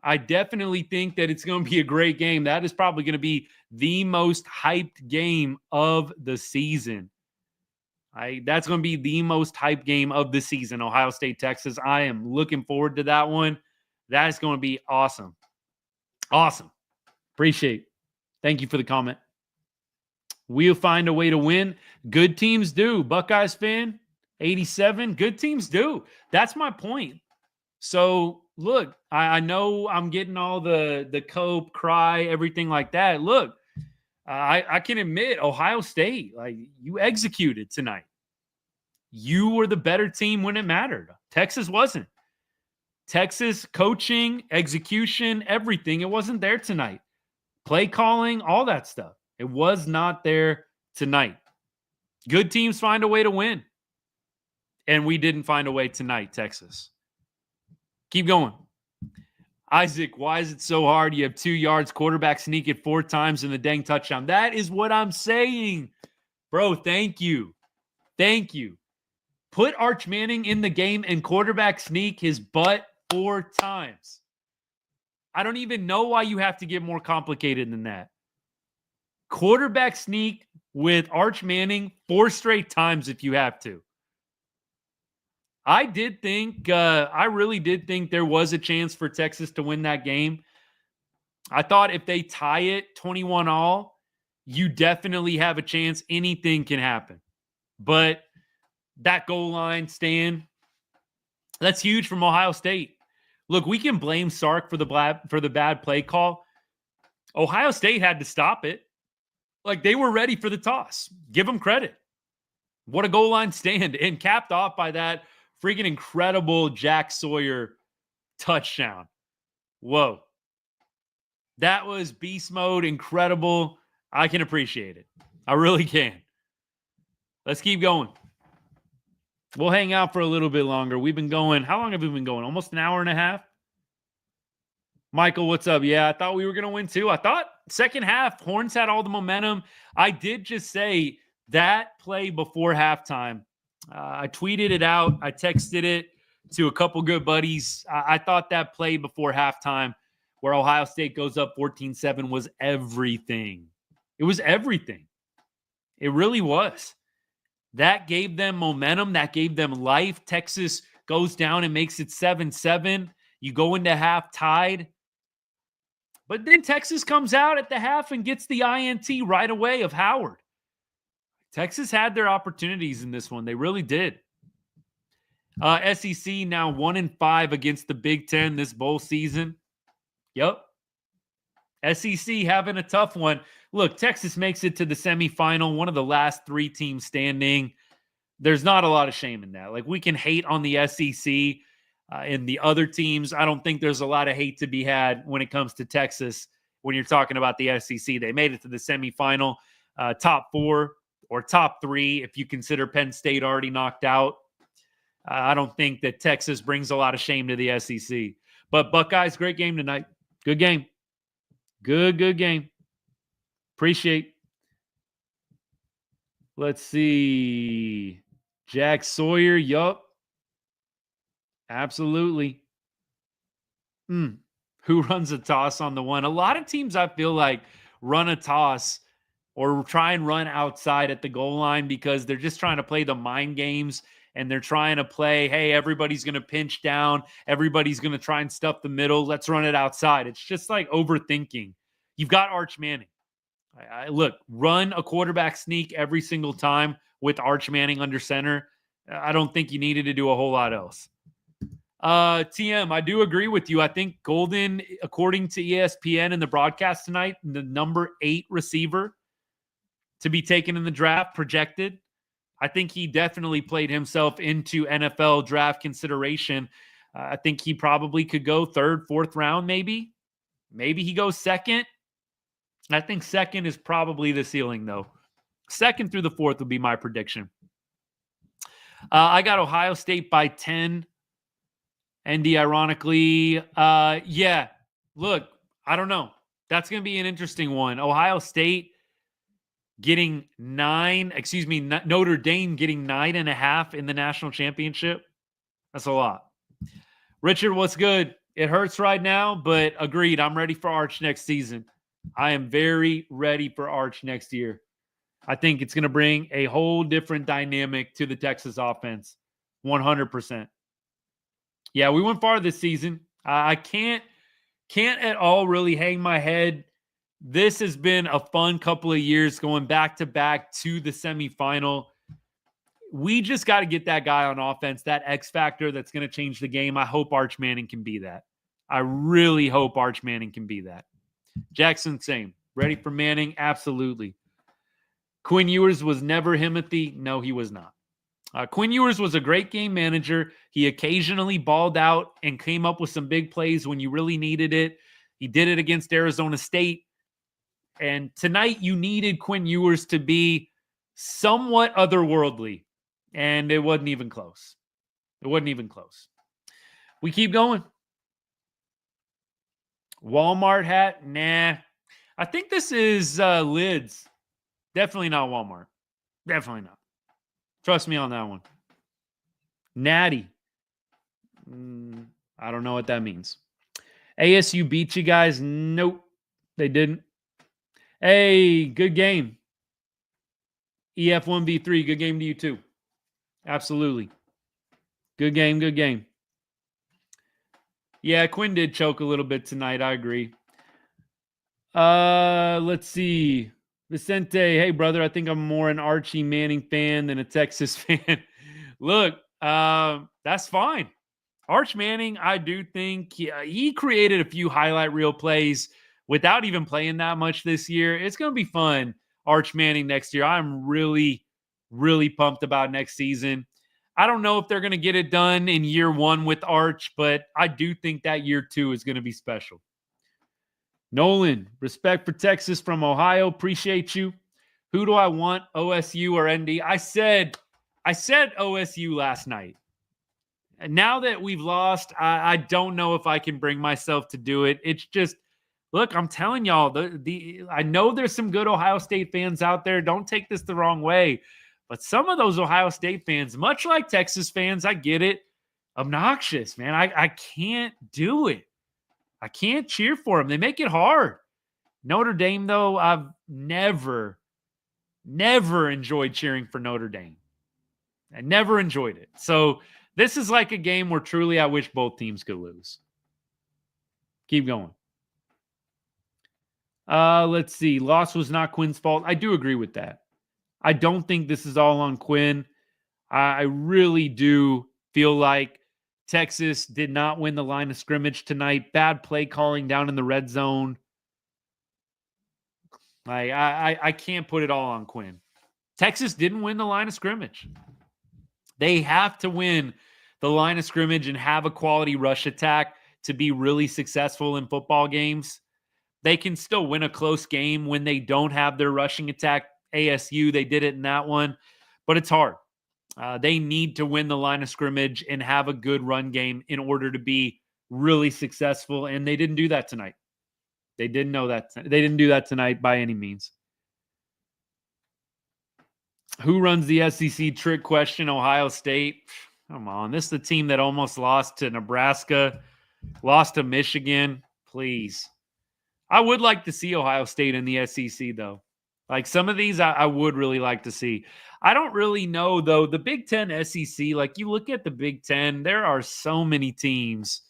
I definitely think that it's going to be a great game. That is probably going to be the most hyped game of the season. That's going to be the most hyped game of the season, Ohio State, Texas. I am looking forward to that one. That is going to be awesome. Awesome. Appreciate it. Thank you for the comment. We'll find a way to win. Good teams do. Buckeyes fan, 87. Good teams do. That's my point. So, look, I know I'm getting all the cope, cry, everything like that. Look, I can admit Ohio State, like, you executed tonight. You were the better team when it mattered. Texas wasn't. Texas coaching, execution, everything, it wasn't there tonight. Play calling, all that stuff. It was not there tonight. Good teams find a way to win. And we didn't find a way tonight, Texas. Keep going. Isaac, why is it so hard? You have 2 yards, quarterback sneak it 4 times and the dang touchdown. That is what I'm saying. Bro, thank you. Thank you. Put Arch Manning in the game and quarterback sneak his butt 4 times. I don't even know why you have to get more complicated than that. Quarterback sneak with Arch Manning 4 straight times if you have to. I really did think there was a chance for Texas to win that game. I thought if they tie it 21-all, you definitely have a chance. Anything can happen. But that goal line stand, that's huge from Ohio State. Look, we can blame Sark for the bad play call. Ohio State had to stop it. Like, they were ready for the toss. Give them credit. What a goal line stand. And capped off by that freaking incredible Jack Sawyer touchdown. Whoa. That was beast mode, incredible. I can appreciate it. I really can. Let's keep going. We'll hang out for a little bit longer. We've been going, how long have we been going? Almost an hour and a half? Michael, what's up? Yeah, I thought we were going to win too. I thought second half, Horns had all the momentum. I did just say that play before halftime. I tweeted it out. I texted it to a couple good buddies. I thought that play before halftime where Ohio State goes up 14-7 was everything. It was everything. It really was. That gave them momentum. That gave them life. Texas goes down and makes it 7-7. You go into half tied. But then Texas comes out at the half and gets the INT right away of Howard. Texas had their opportunities in this one. They really did. SEC now 1-5 against the Big Ten this bowl season. Yep. SEC having a tough one. Look, Texas makes it to the semifinal, one of the last 3 teams standing. There's not a lot of shame in that. Like, we can hate on the SEC and the other teams. I don't think there's a lot of hate to be had when it comes to Texas when you're talking about the SEC. They made it to the semifinal, top 4 or top 3 if you consider Penn State already knocked out. I don't think that Texas brings a lot of shame to the SEC. But Buckeyes, great game tonight. Good game. Good game. Appreciate. Let's see. Jack Sawyer. Yup. Absolutely. Who runs a toss on the one? A lot of teams, I feel like, run a toss or try and run outside at the goal line because they're just trying to play the mind games and they're trying to play, hey, everybody's going to pinch down. Everybody's going to try and stuff the middle. Let's run it outside. It's just like overthinking. You've got Arch Manning. Look, run a quarterback sneak every single time with Arch Manning under center. I don't think you needed to do a whole lot else. TM, I do agree with you. I think Golden, according to ESPN and the broadcast tonight, the number 8 receiver to be taken in the draft projected. I think he definitely played himself into NFL draft consideration. I think he probably could go 3rd, 4th round, maybe. Maybe he goes 2nd. I think 2nd is probably the ceiling, though. 2nd through the 4th would be my prediction. I got Ohio State by 10. Andy, ironically, yeah. Look, I don't know. That's going to be an interesting one. Ohio State getting Notre Dame getting 9.5 in the national championship. That's a lot. Richard, what's good? It hurts right now, but agreed. I'm ready for Arch next season. I am very ready for Arch next year. I think it's going to bring a whole different dynamic to the Texas offense. 100%. Yeah, we went far this season. I can't at all really hang my head. This has been a fun couple of years going back to back to the semifinal. We just got to get that guy on offense, that X factor that's going to change the game. I hope Arch Manning can be that. I really hope Arch Manning can be that. Jackson, same. Ready for Manning? Absolutely. Quinn Ewers was never Himothy. No, he was not. Quinn Ewers was a great game manager. He occasionally balled out and came up with some big plays when you really needed it. He did it against Arizona State. And tonight you needed Quinn Ewers to be somewhat otherworldly. And it wasn't even close. It wasn't even close. We keep going. Walmart hat? Nah. I think this is Lids. Definitely not Walmart. Definitely not. Trust me on that one. Natty. I don't know what that means. ASU beat you guys? Nope. They didn't. Hey, good game. EF1V3, good game to you too. Absolutely. Good game, good game. Yeah, Quinn did choke a little bit tonight. I agree. Let's see. Vicente, hey, brother, I think I'm more an Archie Manning fan than a Texas fan. Look, that's fine. Arch Manning, I do think he created a few highlight reel plays without even playing that much this year. It's going to be fun, Arch Manning next year. I'm really, really pumped about next season. I don't know if they're going to get it done in year 1 with Arch, but I do think that year 2 is going to be special. Nolan, respect for Texas from Ohio. Appreciate you. Who do I want, OSU or ND? I said OSU last night. And now that we've lost, I don't know if I can bring myself to do it. It's just, look, I'm telling y'all, I know there's some good Ohio State fans out there. Don't take this the wrong way. But some of those Ohio State fans, much like Texas fans, I get it, obnoxious, man. I can't do it. I can't cheer for them. They make it hard. Notre Dame, though, I've never enjoyed cheering for Notre Dame. I never enjoyed it. So this is like a game where truly I wish both teams could lose. Keep going. Let's see. Loss was not Quinn's fault. I do agree with that. I don't think this is all on Quinn. I really do feel like Texas did not win the line of scrimmage tonight. Bad play calling down in the red zone. I can't put it all on Quinn. Texas didn't win the line of scrimmage. They have to win the line of scrimmage and have a quality rush attack to be really successful in football games. They can still win a close game when they don't have their rushing attack. ASU, they did it in that one, but it's hard. They need to win the line of scrimmage and have a good run game in order to be really successful, and they didn't do that tonight. They didn't do that tonight by any means. Who runs the SEC? Trick question. Ohio State. Come on. This is the team that almost lost to Nebraska, lost to Michigan. Please. I would like to see Ohio State in the SEC, though. Like some of these, I would really like to see. I don't really know, though. The Big Ten SEC, like you look at the Big Ten, there are so many teams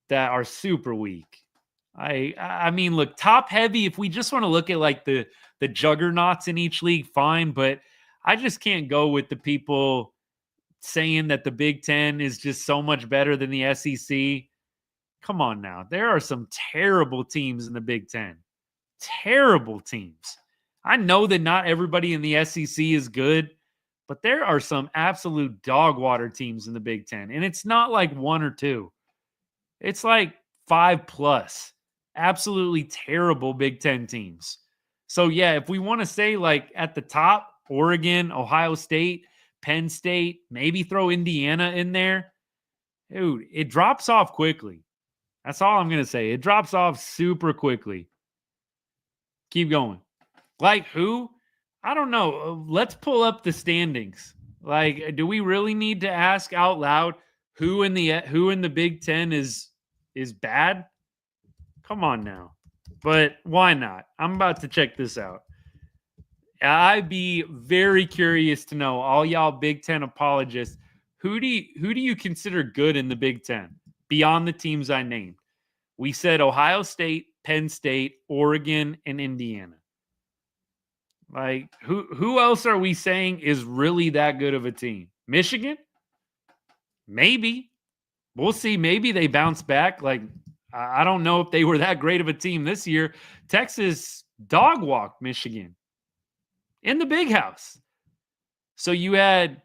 that are super weak. I mean, look, top heavy. If we just want to look at like the juggernauts in each league, fine. But I just can't go with the people saying that the Big Ten is just so much better than the SEC. Come on now. There are some terrible teams in the Big Ten. Terrible teams. I know that not everybody in the SEC is good, but there are some absolute dog water teams in the Big Ten. And it's not like one or two. It's like 5+. Absolutely terrible Big Ten teams. So, yeah, if we want to say like at the top, Oregon, Ohio State, Penn State, maybe throw Indiana in there, dude, it drops off quickly. That's all I'm going to say. It drops off super quickly. Keep going. Like who? I don't know. Let's pull up the standings. Like, do we really need to ask out loud who in the Big Ten is bad? Come on now. But why not? I'm about to check this out. I'd be very curious to know, all y'all Big Ten apologists, who do you consider good in the Big Ten beyond the teams I named? We said Ohio State, Penn State, Oregon, and Indiana. Like, who else are we saying is really that good of a team? Michigan? Maybe. We'll see. Maybe they bounce back. Like, I don't know if they were that great of a team this year. Texas dog walked Michigan in the Big House. So you had,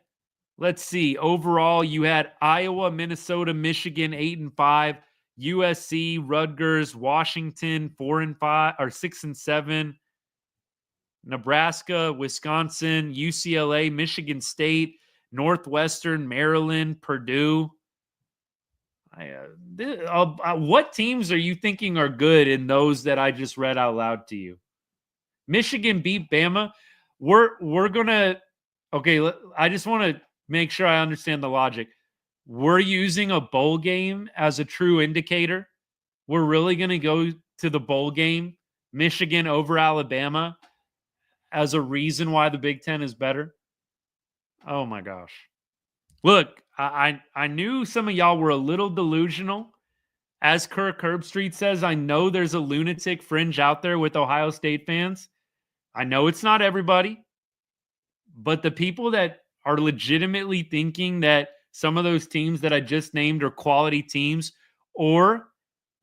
let's see, overall you had Iowa, Minnesota, Michigan 8-5, USC, Rutgers, Washington 4-5 or 6-7, Nebraska, Wisconsin, UCLA, Michigan State, Northwestern, Maryland, Purdue. What teams are you thinking are good in those that I just read out loud to you? Michigan beat Bama. We're gonna okay. I just want to make sure I understand the logic. We're using a bowl game as a true indicator. We're really gonna go to the bowl game, Michigan over Alabama, as a reason why the Big Ten is better. Oh my gosh! Look, I knew some of y'all were a little delusional. As Kirk Herbstreit says, I know there's a lunatic fringe out there with Ohio State fans. I know it's not everybody, but the people that are legitimately thinking that some of those teams that I just named are quality teams, or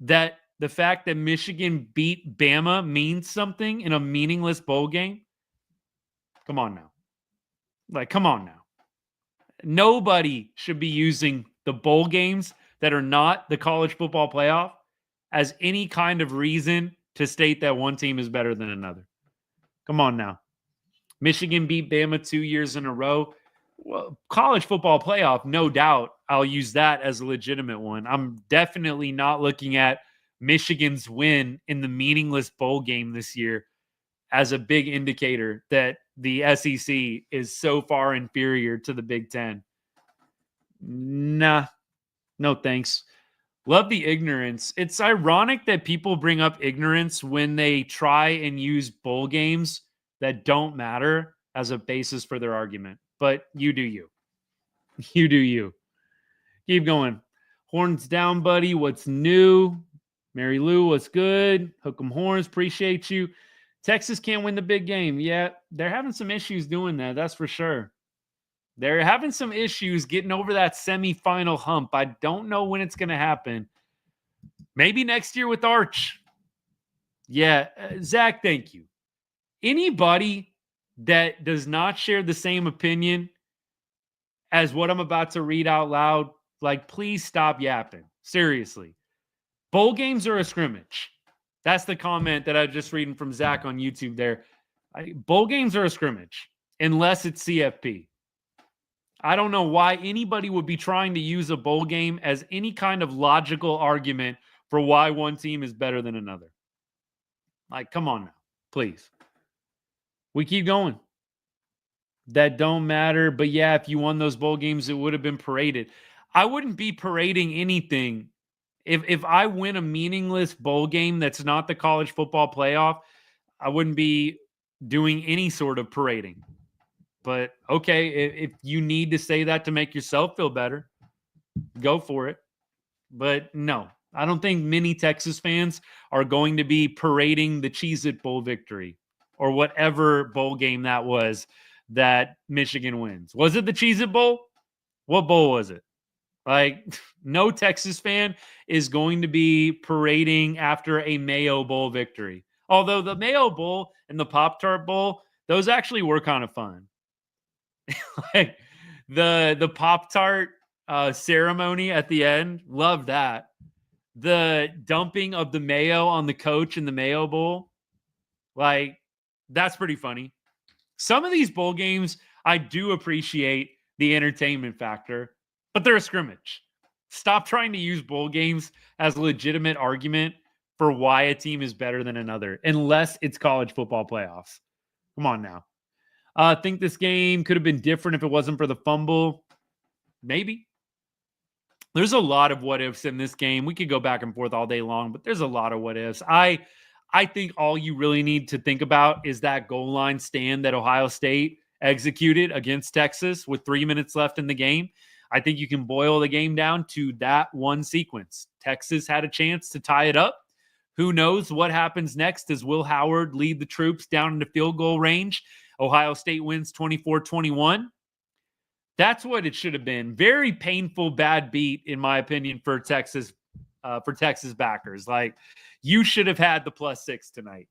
that the fact that Michigan beat Bama means something in a meaningless bowl game, come on now. Like, come on now. Nobody should be using the bowl games that are not the college football playoff as any kind of reason to state that one team is better than another. Come on now. Michigan beat Bama 2 years in a row. Well, college football playoff, no doubt. I'll use that as a legitimate one. I'm definitely not looking at Michigan's win in the meaningless bowl game this year as a big indicator that the SEC is so far inferior to the Big Ten. Nah, no thanks. Love the ignorance. It's ironic that people bring up ignorance when they try and use bowl games that don't matter as a basis for their argument. But you do you. You do you. Keep going. Horns down, buddy. What's new? Mary Lou, what's good? Hook 'em horns. Appreciate you. Texas can't win the big game. Yeah, they're having some issues doing that. That's for sure. They're having some issues getting over that semifinal hump. I don't know when it's going to happen. Maybe next year with Arch. Yeah, Zach, thank you. Anybody that does not share the same opinion as what I'm about to read out loud, like, please stop yapping. Seriously. Bowl games are a scrimmage. That's the comment that I was just reading from Zach on YouTube there. Bowl games are a scrimmage, unless it's CFP. I don't know why anybody would be trying to use a bowl game as any kind of logical argument for why one team is better than another. Like, come on now, please. We keep going. that don't matter. But yeah, if you won those bowl games, it would have been paraded. I wouldn't be parading anything. If I win a meaningless bowl game that's not the college football playoff, I wouldn't be doing any sort of parading. But okay, if you need to say that to make yourself feel better, go for it. But no, I don't think many Texas fans are going to be parading the Cheez-It Bowl victory or whatever bowl game that was that Michigan wins. Was it the Cheez-It Bowl? What bowl was it? Like, no Texas fan is going to be parading after a Mayo Bowl victory. Although the Mayo Bowl and the Pop-Tart Bowl, those actually were kind of fun. Like the Pop-Tart ceremony at the end, loved that. The dumping of the mayo on the coach in the Mayo Bowl, like, that's pretty funny. Some of these bowl games, I do appreciate the entertainment factor, but they're a scrimmage. Stop trying to use bowl games as a legitimate argument for why a team is better than another, unless it's college football playoffs. Come on now. I think this game could have been different if it wasn't for the fumble. Maybe. There's a lot of what ifs in this game. We could go back and forth all day long, but there's a lot of what ifs. I think all you really need to think about is that goal line stand that Ohio State executed against Texas with 3 minutes left in the game. I think you can boil the game down to that one sequence. Texas had a chance to tie it up. Who knows what happens next as Will Howard lead the troops down into field goal range. Ohio State wins 24-21. That's what it should have been. Very painful, bad beat, in my opinion, for Texas backers. Like, you should have had the +6 tonight.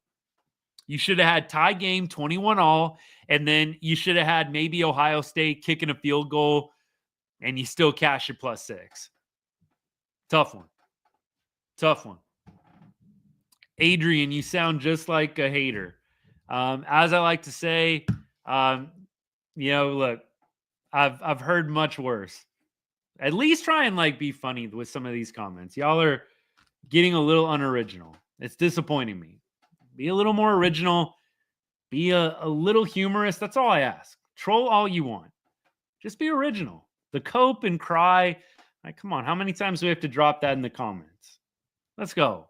You should have had tie game 21-all, and then you should have had maybe Ohio State kicking a field goal, and you still cash your +6. Tough one. Tough one. Adrian, you sound just like a hater. As I like to say, look, I've heard much worse. At least try and be funny with some of these comments. Y'all are getting a little unoriginal. It's disappointing me. Be a little more original. Be a little humorous. That's all I ask. Troll all you want. Just be original. The cope and cry. Come on. How many times do we have to drop that in the comments? Let's go.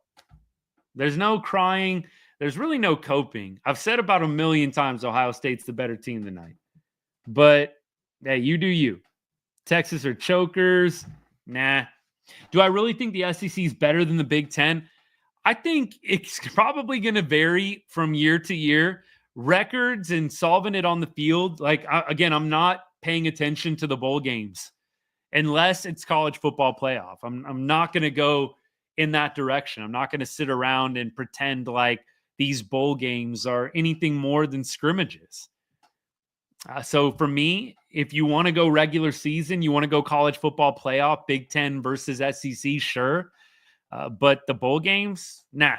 There's no crying. There's really no coping. I've said about 1 million times Ohio State's the better team tonight. But, hey, you do you. Texas are chokers. Nah. Do I really think the SEC is better than the Big Ten? I think it's probably going to vary from year to year. Records and solving it on the field. Again, I'm not paying attention to the bowl games unless it's college football playoff. I'm not going to go in that direction. I'm not going to sit around and pretend like these bowl games are anything more than scrimmages. So for me, if you want to go regular season, you want to go college football playoff, Big Ten versus SEC, sure. But the bowl games, nah.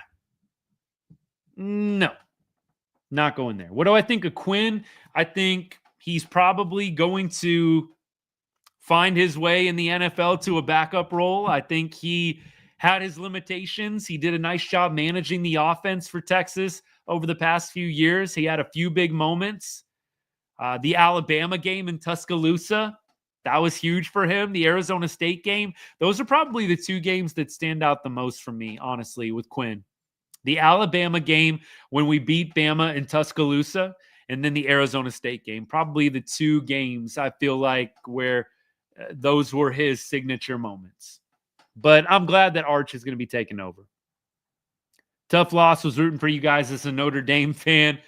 No. Not going there. What do I think of Quinn? I think he's probably going to find his way in the NFL to a backup role. I think he had his limitations. He did a nice job managing the offense for Texas over the past few years. He had a few big moments. The Alabama game in Tuscaloosa, that was huge for him. The Arizona State game, those are probably the two games that stand out the most for me, honestly, with Quinn. The Alabama game when we beat Bama in Tuscaloosa, and then the Arizona State game, probably the two games I feel like where those were his signature moments. But I'm glad that Arch is going to be taking over. Tough loss. Was rooting for you guys as a Notre Dame fan.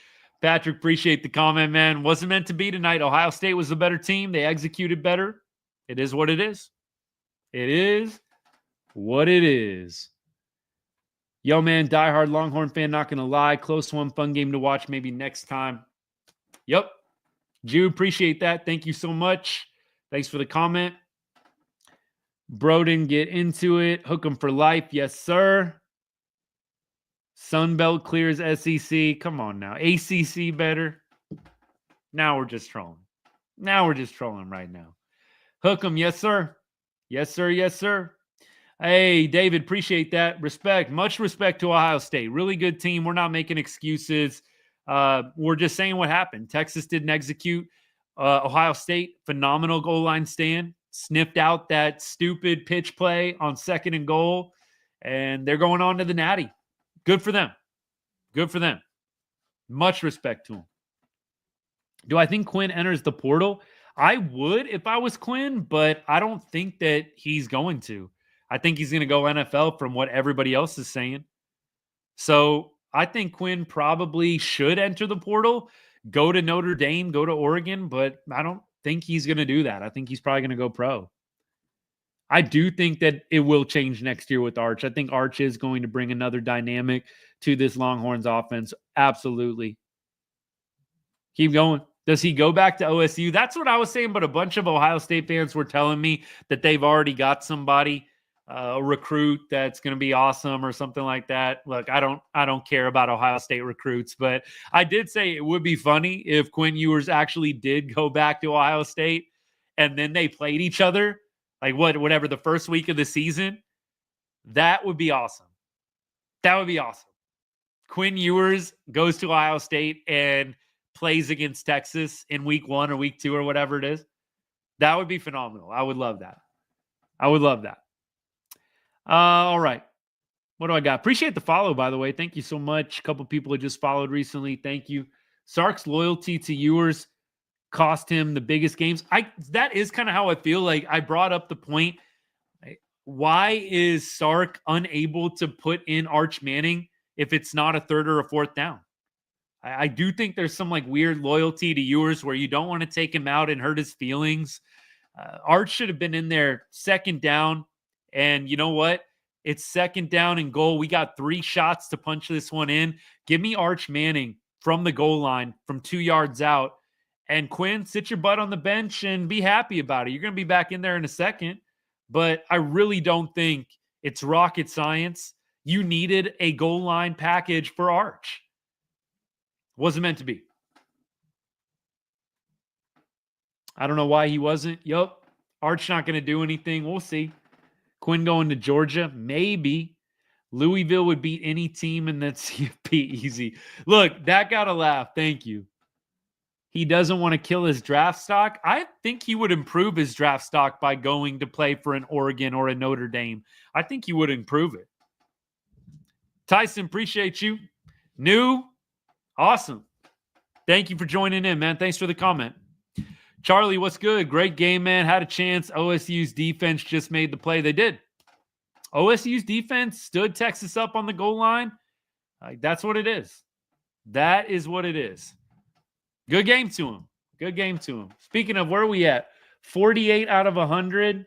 Patrick, appreciate the comment, man. Wasn't meant to be tonight. Ohio State was the better team. They executed better. It is what it is. It is what it is. Yo, man, diehard Longhorn fan, not going to lie. Close one, fun game to watch maybe next time. Yep. Jude, appreciate that. Thank you so much. Thanks for the comment. Broden, get into it. Hook 'em for life. Yes, sir. Sunbelt clears SEC. Come on now. ACC better. Now we're just trolling. Now we're just trolling right now. Hook 'em. Yes, sir. Yes, sir. Yes, sir. Hey, David, appreciate that. Respect. Much respect to Ohio State. Really good team. We're not making excuses. We're just saying what happened. Texas didn't execute. Ohio State, phenomenal goal line stand. Sniffed out that stupid pitch play on 2nd and goal, and they're going on to the Natty. Good for them. Good for them. Much respect to them. Do I think Quinn enters the portal? I would if I was Quinn, but I don't think that he's going to. I think he's going to go NFL from what everybody else is saying. So I think Quinn probably should enter the portal, go to Notre Dame, go to Oregon, but I don't think he's going to do that. I think he's probably going to go pro. I do think that it will change next year with Arch. I think Arch is going to bring another dynamic to this Longhorns offense. Absolutely. Keep going. Does he go back to OSU? That's what I was saying, but a bunch of Ohio State fans were telling me that they've already got somebody, a recruit that's going to be awesome or something like that. Look, I don't care about Ohio State recruits, but I did say it would be funny if Quinn Ewers actually did go back to Ohio State and then they played each other, like whatever the first week of the season. That would be awesome. That would be awesome. Quinn Ewers goes to Ohio State and plays against Texas in week 1 or week 2 or whatever it is. That would be phenomenal. I would love that. I would love that. All right. What do I got? Appreciate the follow, by the way. Thank you so much. A couple people have just followed recently. Thank you. Sark's loyalty to Ewers cost him the biggest games. That is kind of how I feel. Like I brought up the point. Why is Sark unable to put in Arch Manning if it's not a 3rd or a 4th down? I do think there's some like weird loyalty to Ewers where you don't want to take him out and hurt his feelings. Arch should have been in there 2nd down. And you know what? It's 2nd down and goal. We got 3 shots to punch this one in. Give me Arch Manning from the goal line from 2 yards out. And Quinn, sit your butt on the bench and be happy about it. You're going to be back in there in a second. But I really don't think it's rocket science. You needed a goal line package for Arch. Wasn't meant to be. I don't know why he wasn't. Yup. Arch not going to do anything. We'll see. Quinn going to Georgia? Maybe. Louisville would beat any team in that CFP easy. Look, that got a laugh. Thank you. He doesn't want to kill his draft stock. I think he would improve his draft stock by going to play for an Oregon or a Notre Dame. I think he would improve it. Tyson, appreciate you. New. Awesome. Thank you for joining in, man. Thanks for the comment. Charlie, what's good? Great game, man. Had a chance. OSU's defense just made the play. They did. OSU's defense stood Texas up on the goal line. That's what it is. That is what it is. Good game to him. Good game to him. Speaking of, where are we at? 48 out of 100.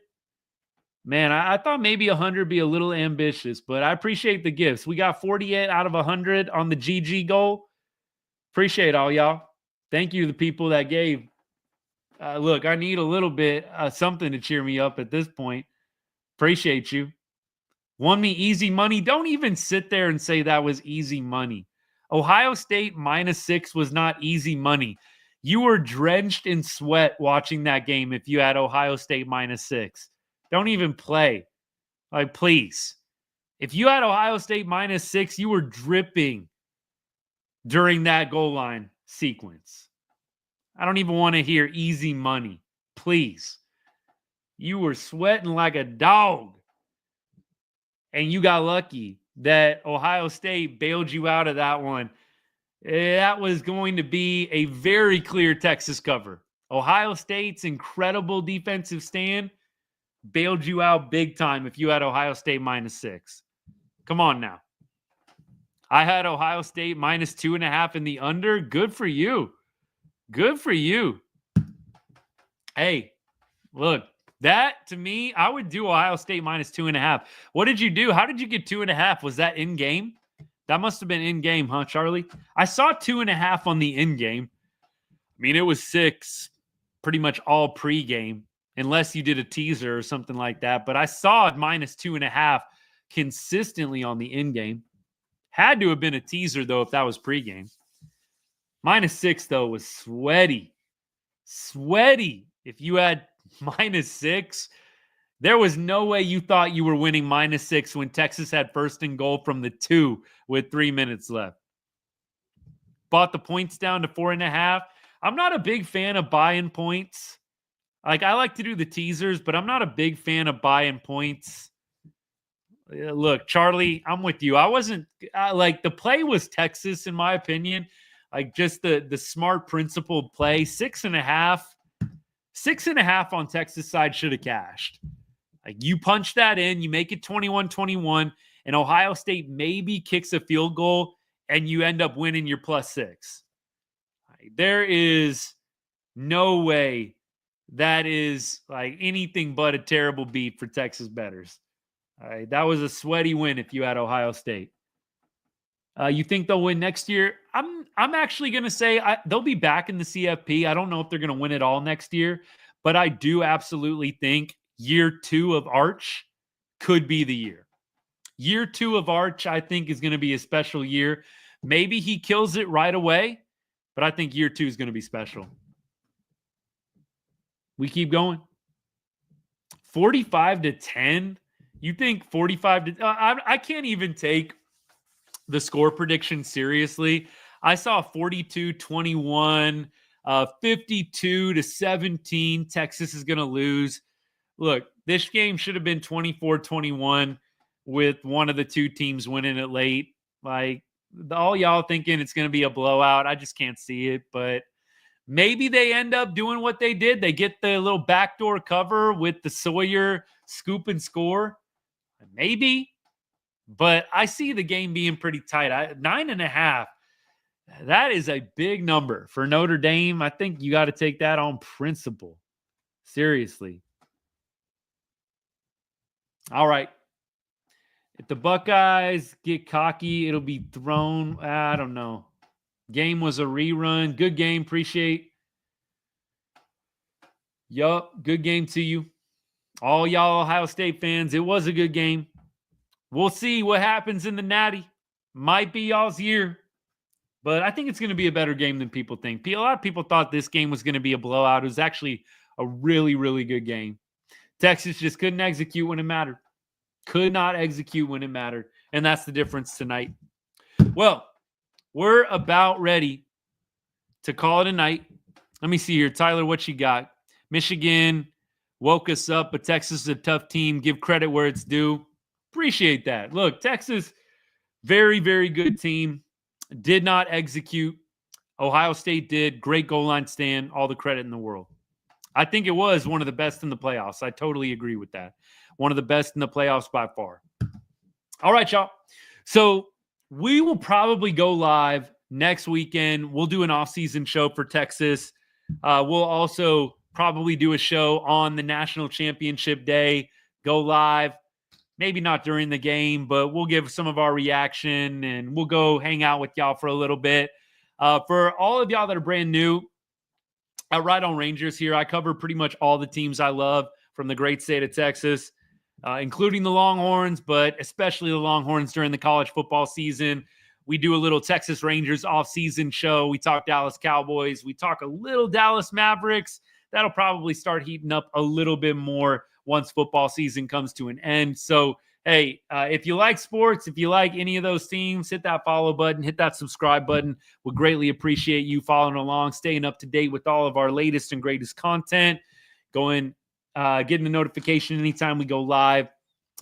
Man, I thought maybe 100 would be a little ambitious, but I appreciate the gifts. We got 48 out of 100 on the GG goal. Appreciate all y'all. Thank you to the people that gave. Look, I need a little bit something to cheer me up at this point. Appreciate you. Won me easy money. Don't even sit there and say that was easy money. Ohio State -6 was not easy money. You were drenched in sweat watching that game if you had Ohio State -6. Don't even play. Like, please. If you had Ohio State -6, you were dripping during that goal line sequence. I don't even want to hear easy money. Please. You were sweating like a dog. And you got lucky that Ohio State bailed you out of that one. That was going to be a very clear Texas cover. Ohio State's incredible defensive stand bailed you out big time if you had Ohio State -6. Come on now. I had Ohio State -2.5 in the under. Good for you. Good for you. Hey, look, that to me, I would do Ohio State -2.5. What did you do? How did you get 2.5? Was that in game? That must have been in game, huh, Charlie? I saw 2.5 on the in game. I mean, it was 6 pretty much all pregame, unless you did a teaser or something like that. But I saw it -2.5 consistently on the in game. Had to have been a teaser, though, if that was pregame. -6, though, was sweaty. Sweaty. If you had -6, there was no way you thought you were winning -6 when Texas had 1st and goal from the 2 with 3 minutes left. Bought the points down to 4.5. I'm not a big fan of buying points. Like, I like to do the teasers, but I'm not a big fan of buying points. Look, Charlie, I'm with you. I wasn't like, the play was Texas, in my opinion. Like, just the smart principled play. 6.5. 6.5 on Texas side should have cashed. Like, you punch that in, you make it 21-21, and Ohio State maybe kicks a field goal, and you end up winning your +6. There is no way that is like anything but a terrible beat for Texas bettors. All right, that was a sweaty win if you had Ohio State. You think they'll win next year? I'm actually going to say they'll be back in the CFP. I don't know if they're going to win it all next year, but I do absolutely think year 2 of Arch could be the year. Year 2 of Arch, I think, is going to be a special year. Maybe he kills it right away, but I think year 2 is going to be special. We keep going. 45-10. You think 45 to... I can't even take the score prediction seriously. I saw 42-21, 52-17. Texas is going to lose. Look, this game should have been 24-21 with one of the two teams winning it late. Like, all y'all thinking it's going to be a blowout. I just can't see it, but maybe they end up doing what they did. They get the little backdoor cover with the Sawyer scoop and score. Maybe. But I see the game being pretty tight. 9.5. That is a big number for Notre Dame. I think you got to take that on principle. Seriously. All right. If the Buckeyes get cocky, it'll be thrown. I don't know. Game was a rerun. Good game. Appreciate. Yup. Good game to you. All y'all Ohio State fans, it was a good game. We'll see what happens in the Natty. Might be y'all's year. But I think it's going to be a better game than people think. A lot of people thought this game was going to be a blowout. It was actually a really, really good game. Texas just couldn't execute when it mattered. Could not execute when it mattered. And that's the difference tonight. Well, we're about ready to call it a night. Let me see here. Tyler, what you got? Michigan woke us up, but Texas is a tough team. Give credit where it's due. Appreciate that. Look, Texas, very, very good team. Did not execute. Ohio State did. Great goal line stand. All the credit in the world. I think it was one of the best in the playoffs. I totally agree with that. One of the best in the playoffs by far. All right, y'all. So we will probably go live next weekend. We'll do an off-season show for Texas. We'll also probably do a show on the national championship day. Go live. Maybe not during the game, but we'll give some of our reaction and we'll go hang out with y'all for a little bit. For all of y'all that are brand new, at Right on Rangers here, I cover pretty much all the teams I love from the great state of Texas, including the Longhorns, but especially the Longhorns during the college football season. We do a little Texas Rangers off-season show. We talk Dallas Cowboys. We talk a little Dallas Mavericks. That'll probably start heating up a little bit more once football season comes to an end. So, hey, if you like sports, if you like any of those teams, hit that follow button, hit that subscribe button. We'll greatly appreciate you following along, staying up to date with all of our latest and greatest content, getting the notification anytime we go live.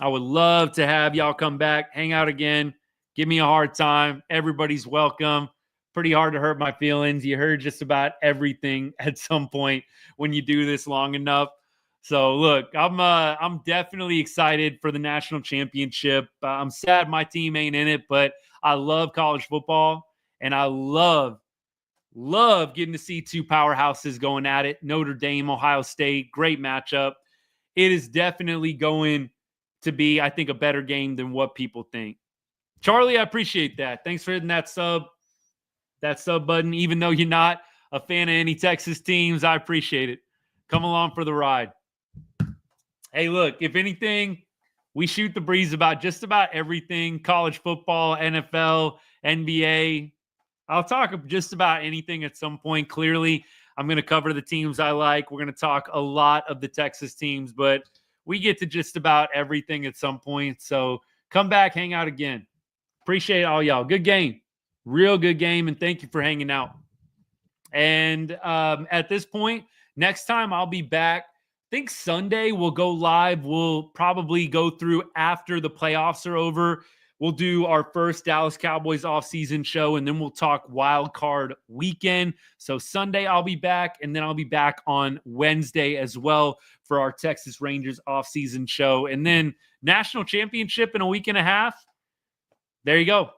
I would love to have y'all come back, hang out again, give me a hard time. Everybody's welcome. Pretty hard to hurt my feelings. You heard just about everything at some point when you do this long enough. So look, I'm definitely excited for the national championship. I'm sad my team ain't in it, but I love college football and I love getting to see two powerhouses going at it. Notre Dame, Ohio State, great matchup. It is definitely going to be, I think, a better game than what people think. Charlie, I appreciate that. Thanks for hitting that sub button. Even though you're not a fan of any Texas teams, I appreciate it. Come along for the ride. Hey, look, if anything, we shoot the breeze about just about everything, college football, NFL, NBA. I'll talk just about anything at some point. Clearly, I'm going to cover the teams I like. We're going to talk a lot of the Texas teams, but we get to just about everything at some point. So come back, hang out again. Appreciate all y'all. Good game. Real good game, and thank you for hanging out. And at this point, next time I'll be back. I think Sunday we'll go live. We'll probably go through after the playoffs are over. We'll do our first Dallas Cowboys offseason show, and then we'll talk wild card weekend. So Sunday I'll be back, and then I'll be back on Wednesday as well for our Texas Rangers offseason show. And then national championship in a week and a half. There you go.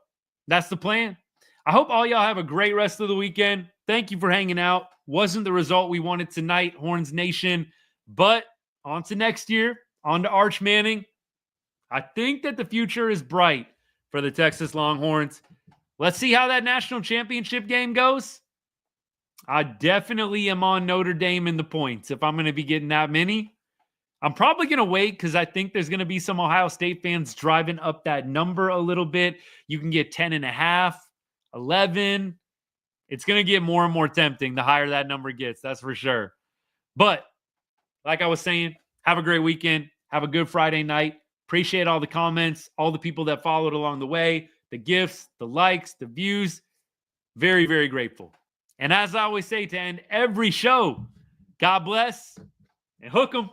That's the plan. I hope all y'all have a great rest of the weekend. Thank you for hanging out. Wasn't the result we wanted tonight, Horns Nation, but on to next year, on to Arch Manning. I think that the future is bright for the Texas Longhorns. Let's see how that national championship game goes. I definitely am on Notre Dame in the points if I'm going to be getting that many. I'm probably going to wait because I think there's going to be some Ohio State fans driving up that number a little bit. You can get 10.5, 11. It's going to get more and more tempting the higher that number gets. That's for sure. But like I was saying, have a great weekend. Have a good Friday night. Appreciate all the comments, all the people that followed along the way, the gifts, the likes, the views. Very, very grateful. And as I always say to end every show, God bless and hook 'em.